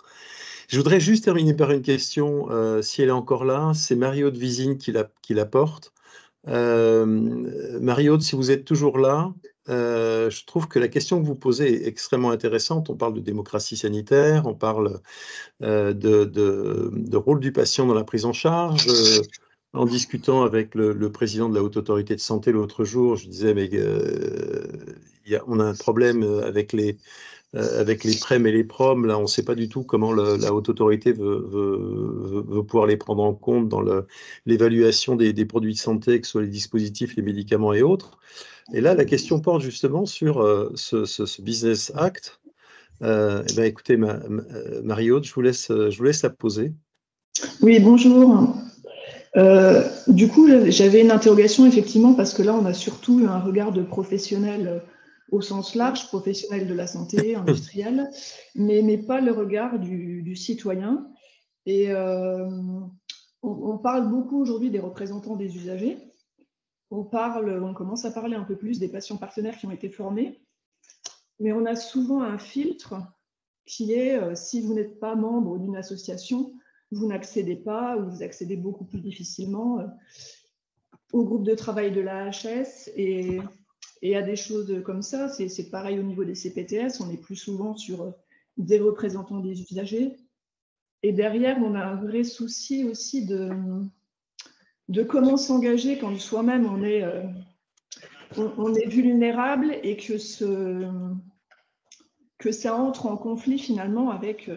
Je voudrais juste terminer par une question, si elle est encore là, c'est Marie-Aude Vizine qui la porte. Marie-Aude, si vous êtes toujours là, je trouve que la question que vous posez est extrêmement intéressante. On parle de démocratie sanitaire, on parle de rôle du patient dans la prise en charge. en discutant avec le président de la Haute Autorité de Santé l'autre jour, je disais, mais on a un problème avec les PREM et les PROM. Là, on ne sait pas du tout comment la Haute Autorité veut pouvoir les prendre en compte dans l'évaluation des produits de santé, que ce soit les dispositifs, les médicaments et autres. Et là, la question porte justement sur ce Business Act. Écoutez, Marie-Aude, je vous laisse la poser. Oui, bonjour. Du coup, j'avais une interrogation, effectivement, parce que là, on a surtout un regard de professionnel au sens large, professionnel de la santé, industriel, mais pas le regard du citoyen. Et on parle beaucoup aujourd'hui des représentants des usagers. On commence à parler un peu plus des patients partenaires qui ont été formés, mais on a souvent un filtre qui est, si vous n'êtes pas membre d'une association, vous n'accédez pas ou vous accédez beaucoup plus difficilement au groupe de travail de l'AHS et à des choses comme ça. C'est pareil au niveau des CPTS, on est plus souvent sur des représentants des usagers. Et derrière, on a un vrai souci aussi de comment s'engager quand soi-même on est vulnérable et que ça entre en conflit finalement avec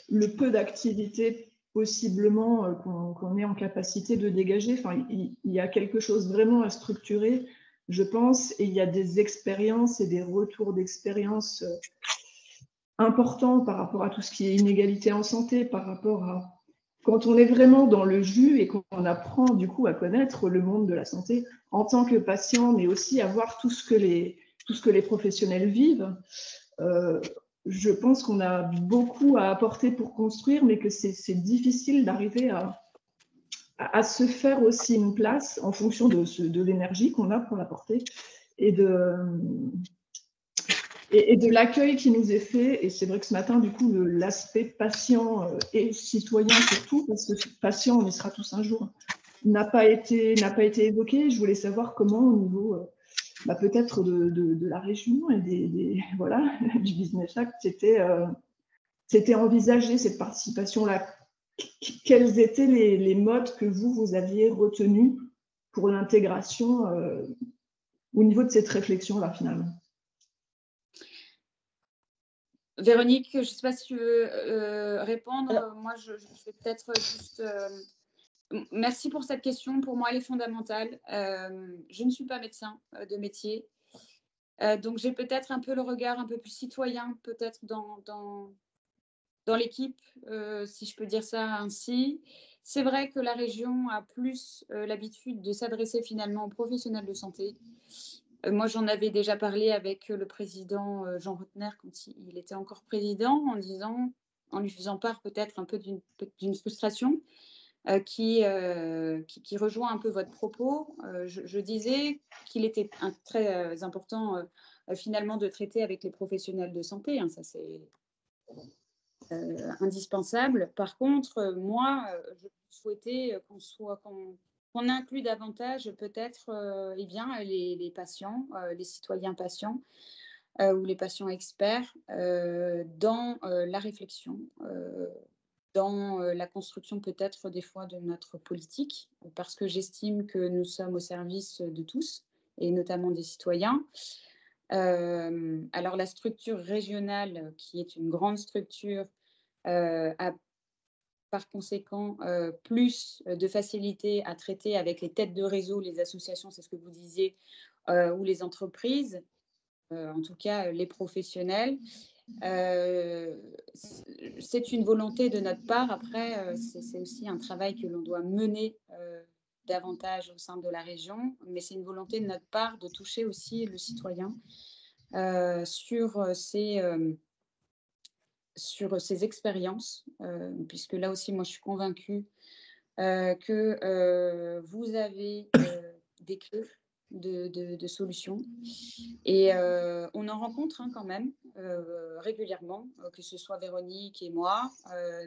le peu d'activité possiblement qu'on est en capacité de dégager. Enfin, il y a quelque chose vraiment à structurer, je pense, et il y a des expériences et des retours d'expérience importants par rapport à tout ce qui est inégalité en santé, par rapport à quand on est vraiment dans le jus et qu'on apprend du coup à connaître le monde de la santé en tant que patient, mais aussi à voir tout ce que les professionnels vivent. Je pense qu'on a beaucoup à apporter pour construire, mais que c'est difficile d'arriver à se faire aussi une place en fonction de l'énergie qu'on a pour l'apporter et de l'accueil qui nous est fait. Et c'est vrai que ce matin, du coup, l'aspect patient et citoyen surtout, parce que patient, on y sera tous un jour, n'a pas été évoqué. Je voulais savoir comment au niveau peut-être de la région et voilà, du Business Act, c'était envisagé cette participation-là. Quels étaient les modes que vous aviez retenus pour l'intégration au niveau de cette réflexion-là, finalement? Véronique, je ne sais pas si tu veux répondre. Moi, je vais peut-être juste... Merci pour cette question. Pour moi, elle est fondamentale. Je ne suis pas médecin de métier. Donc, j'ai peut-être un peu le regard un peu plus citoyen, peut-être dans l'équipe, si je peux dire ça ainsi. C'est vrai que la région a plus l'habitude de s'adresser finalement aux professionnels de santé. Moi, j'en avais déjà parlé avec le président Jean Rotner quand il était encore président, en lui faisant part peut-être un peu d'une frustration qui rejoint un peu votre propos. Je disais qu'il était très important finalement de traiter avec les professionnels de santé. Hein, ça, c'est indispensable. Par contre, moi, je souhaitais qu'on inclue davantage peut-être les patients, les citoyens patients ou les patients experts dans la réflexion, dans la construction peut-être des fois de notre politique, parce que j'estime que nous sommes au service de tous, et notamment des citoyens. Alors la structure régionale, qui est une grande structure, a par conséquent plus de facilité à traiter avec les têtes de réseau, les associations, c'est ce que vous disiez, ou les entreprises, en tout cas les professionnels. C'est une volonté de notre part. Après, c'est aussi un travail que l'on doit mener davantage au sein de la région, mais c'est une volonté de notre part de toucher aussi le citoyen sur ses expériences, puisque là aussi, moi, je suis convaincue que vous avez des clés de solutions. Et on en rencontre quand même régulièrement, que ce soit Véronique et moi.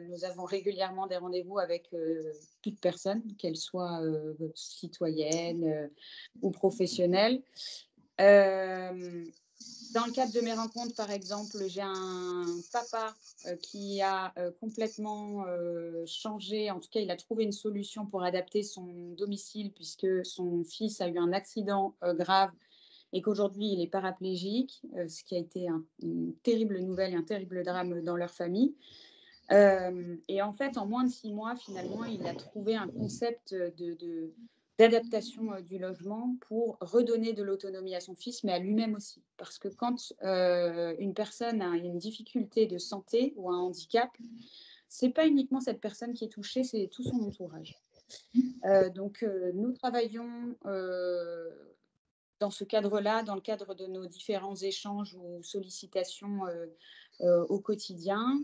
Nous avons régulièrement des rendez-vous avec toute personne, qu'elle soit citoyenne ou professionnelle. Dans le cadre de mes rencontres, par exemple, j'ai un papa qui a complètement changé. En tout cas, il a trouvé une solution pour adapter son domicile puisque son fils a eu un accident grave et qu'aujourd'hui, il est paraplégique, ce qui a été une terrible nouvelle et un terrible drame dans leur famille. Et en fait, en moins de 6 mois, finalement, il a trouvé un concept d'adaptation du logement pour redonner de l'autonomie à son fils, mais à lui-même aussi. Parce que quand une personne a une difficulté de santé ou un handicap, ce n'est pas uniquement cette personne qui est touchée, c'est tout son entourage. Donc, nous travaillons dans ce cadre-là, dans le cadre de nos différents échanges ou sollicitations au quotidien.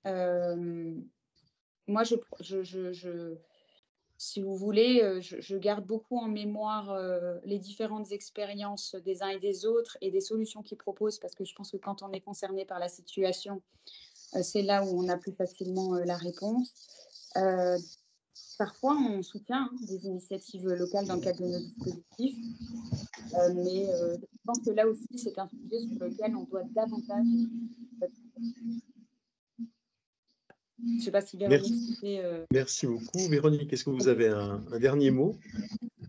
Moi, si vous voulez, je garde beaucoup en mémoire les différentes expériences des uns et des autres et des solutions qu'ils proposent, parce que je pense que quand on est concerné par la situation, c'est là où on a plus facilement la réponse. Parfois, on soutient des initiatives locales dans le cadre de nos dispositifs, mais je pense que là aussi, c'est un sujet sur lequel on doit davantage. Je ne sais pas si Véronique. Merci beaucoup. Véronique, est-ce que vous avez un dernier mot?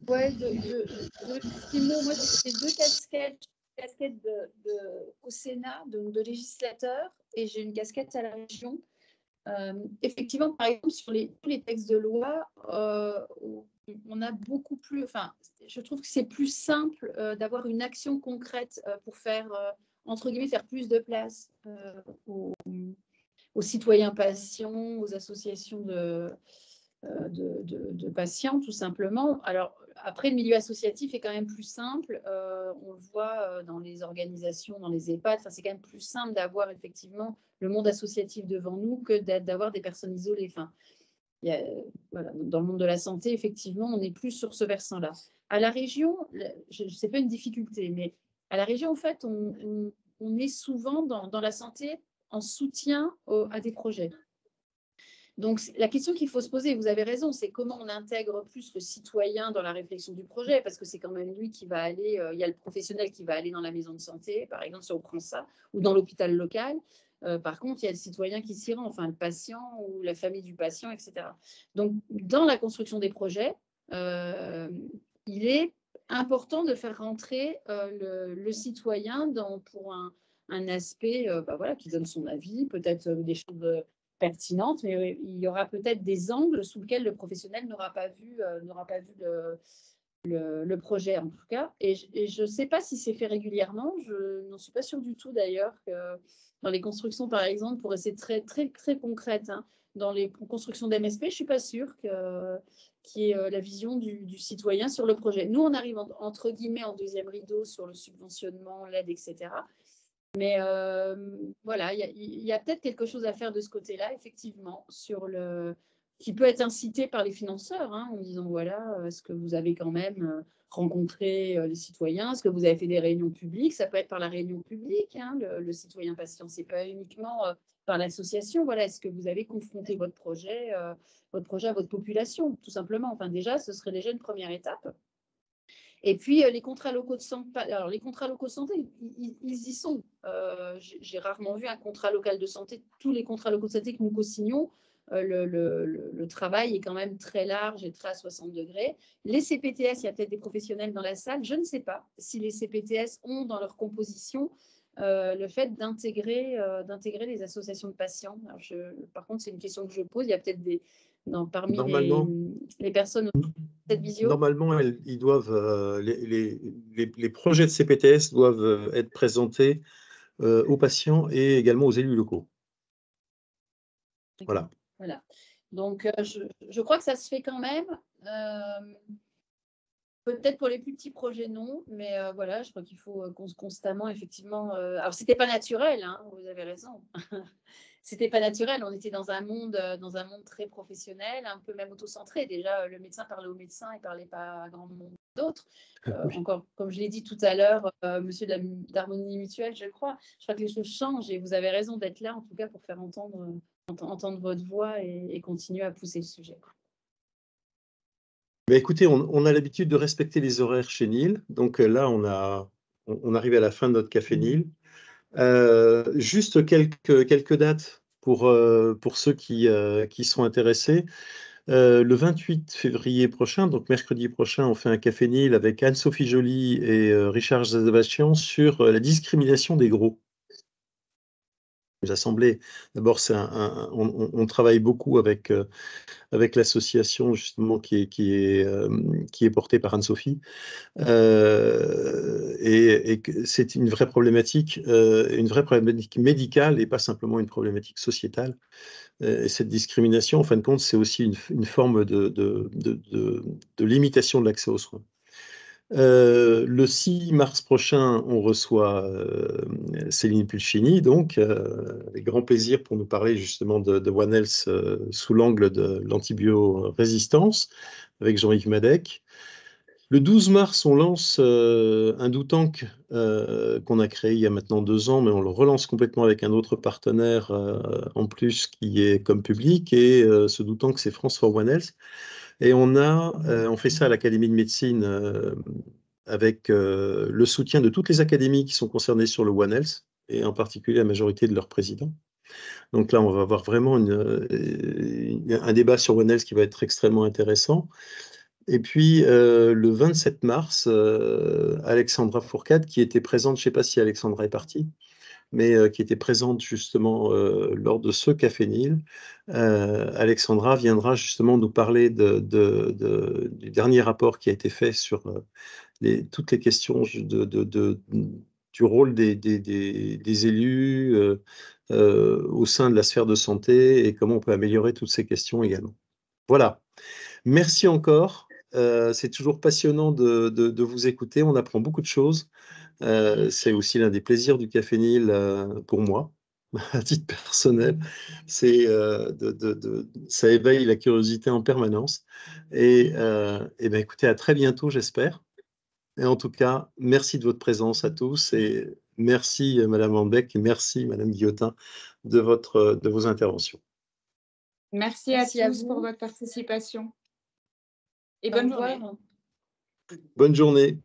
Oui, deux petits mots. Moi, j'ai 2 casquettes. Une casquette au Sénat, donc de législateur, et j'ai une casquette à la région. Effectivement, par exemple, sur tous les textes de loi, on a beaucoup plus. Enfin, je trouve que c'est plus simple d'avoir une action concrète pour faire, entre guillemets, faire plus de place aux citoyens patients, aux associations de patients, tout simplement. Alors, après, le milieu associatif est quand même plus simple. On le voit dans les organisations, dans les EHPAD. Enfin, c'est quand même plus simple d'avoir effectivement le monde associatif devant nous que d'avoir des personnes isolées. Enfin, voilà, dans le monde de la santé, effectivement, on est plus sur ce versant-là. À la région, c'est pas une difficulté, mais à la région, en fait, on est souvent dans la santé en soutien à des projets. Donc, la question qu'il faut se poser, vous avez raison, c'est comment on intègre plus le citoyen dans la réflexion du projet, parce que c'est quand même lui qui va aller, il y a le professionnel qui va aller dans la maison de santé, par exemple, si on prend ça, ou dans l'hôpital local. Par contre, il y a le citoyen qui s'y rend, enfin le patient ou la famille du patient, etc. Donc, dans la construction des projets, il est important de faire rentrer le citoyen pour un aspect voilà, qui donne son avis, peut-être des choses pertinente, mais il y aura peut-être des angles sous lesquels le professionnel n'aura pas vu le projet, en tout cas. Et je ne sais pas si c'est fait régulièrement. Je n'en suis pas sûre du tout, d'ailleurs, que dans les constructions, par exemple, pour essayer très, très, très concrète, hein, dans les constructions d'MSP, je ne suis pas sûre qu'il y ait la vision du citoyen sur le projet. Nous, on arrive, entre guillemets, en deuxième rideau sur le subventionnement, l'aide, etc. Mais voilà, il y a peut-être quelque chose à faire de ce côté-là, effectivement, qui peut être incité par les financeurs, hein, en disant, voilà, est-ce que vous avez quand même rencontré les citoyens? Est-ce que vous avez fait des réunions publiques? Ça peut être par la réunion publique, hein, le citoyen patient, ce n'est pas uniquement par l'association. Voilà, est-ce que vous avez confronté votre projet à votre population, tout simplement? Enfin, déjà, ce serait déjà une première étape. Et puis, les contrats locaux de santé, alors les contrats locaux de santé, ils y sont. J'ai rarement vu un contrat local de santé. Tous les contrats locaux de santé que nous co-signons, le travail est quand même très large et très à 60 degrés. Les CPTS, il y a peut-être des professionnels dans la salle. Je ne sais pas si les CPTS ont dans leur composition le fait d'intégrer les associations de patients. Alors par contre, c'est une question que je pose. Il y a peut-être parmi les personnes cette visio. Normalement, ils doivent, les projets de CPTS doivent être présentés aux patients et également aux élus locaux. Voilà. Voilà. Donc, je crois que ça se fait quand même. Peut-être pour les plus petits projets, non, mais voilà, je crois qu'il faut constamment, effectivement. Alors, c'était pas naturel, hein, vous avez raison. C'était pas naturel. On était dans un monde très professionnel, un peu même auto-centré. Déjà, le médecin parlait au médecin, il parlait pas à grand nombre d'autres. Oui. Encore, comme je l'ai dit tout à l'heure, monsieur d'Harmonie Mutuelle, je crois que les choses changent et vous avez raison d'être là, en tout cas, pour faire entendre votre voix et continuer à pousser le sujet. Mais écoutez, on a l'habitude de respecter les horaires chez NIL. Donc là, on a on arrive à la fin de notre Café Nil. Juste quelques dates pour ceux qui sont intéressés. Le 28 février prochain, donc mercredi prochain, on fait un Café Nil avec Anne-Sophie Joly et Richard Zazabachian sur la discrimination des gros. Nous a semblé, d'abord, on travaille beaucoup avec l'association justement qui est portée par Anne-Sophie, et c'est une vraie problématique médicale et pas simplement une problématique sociétale. Et cette discrimination, en fin de compte, c'est aussi une forme de limitation de l'accès aux soins. Le 6 mars prochain, on reçoit Céline Pulcini, donc avec grand plaisir pour nous parler justement de One Health sous l'angle de l'antibiorésistance avec Jean-Yves Madec. Le 12 mars, on lance un DoTank qu'on a créé il y a maintenant 2 ans, mais on le relance complètement avec un autre partenaire en plus qui est comme public, et ce DoTank, c'est France for One Health. Et on fait ça à l'Académie de médecine avec le soutien de toutes les académies qui sont concernées sur le One Health, et en particulier la majorité de leurs présidents. Donc là, on va avoir vraiment un débat sur One Health qui va être extrêmement intéressant. Et puis, le 27 mars, Alexandra Fourcade, qui était présente, je ne sais pas si Alexandra est partie, mais qui était présente justement lors de ce Café Nil. Alexandra viendra justement nous parler du dernier rapport qui a été fait sur toutes les questions du rôle des élus au sein de la sphère de santé et comment on peut améliorer toutes ces questions également. Voilà. Merci encore. C'est toujours passionnant de vous écouter. On apprend beaucoup de choses. C'est aussi l'un des plaisirs du Café Nil pour moi, à titre personnel. Ça éveille la curiosité en permanence. Et ben, écoutez, à très bientôt, j'espère. Et en tout cas, merci de votre présence à tous, et merci Madame Van-Beck et merci Madame Guillotin de vos interventions. Merci à tous pour votre participation. Et bonne journée. Bonne journée.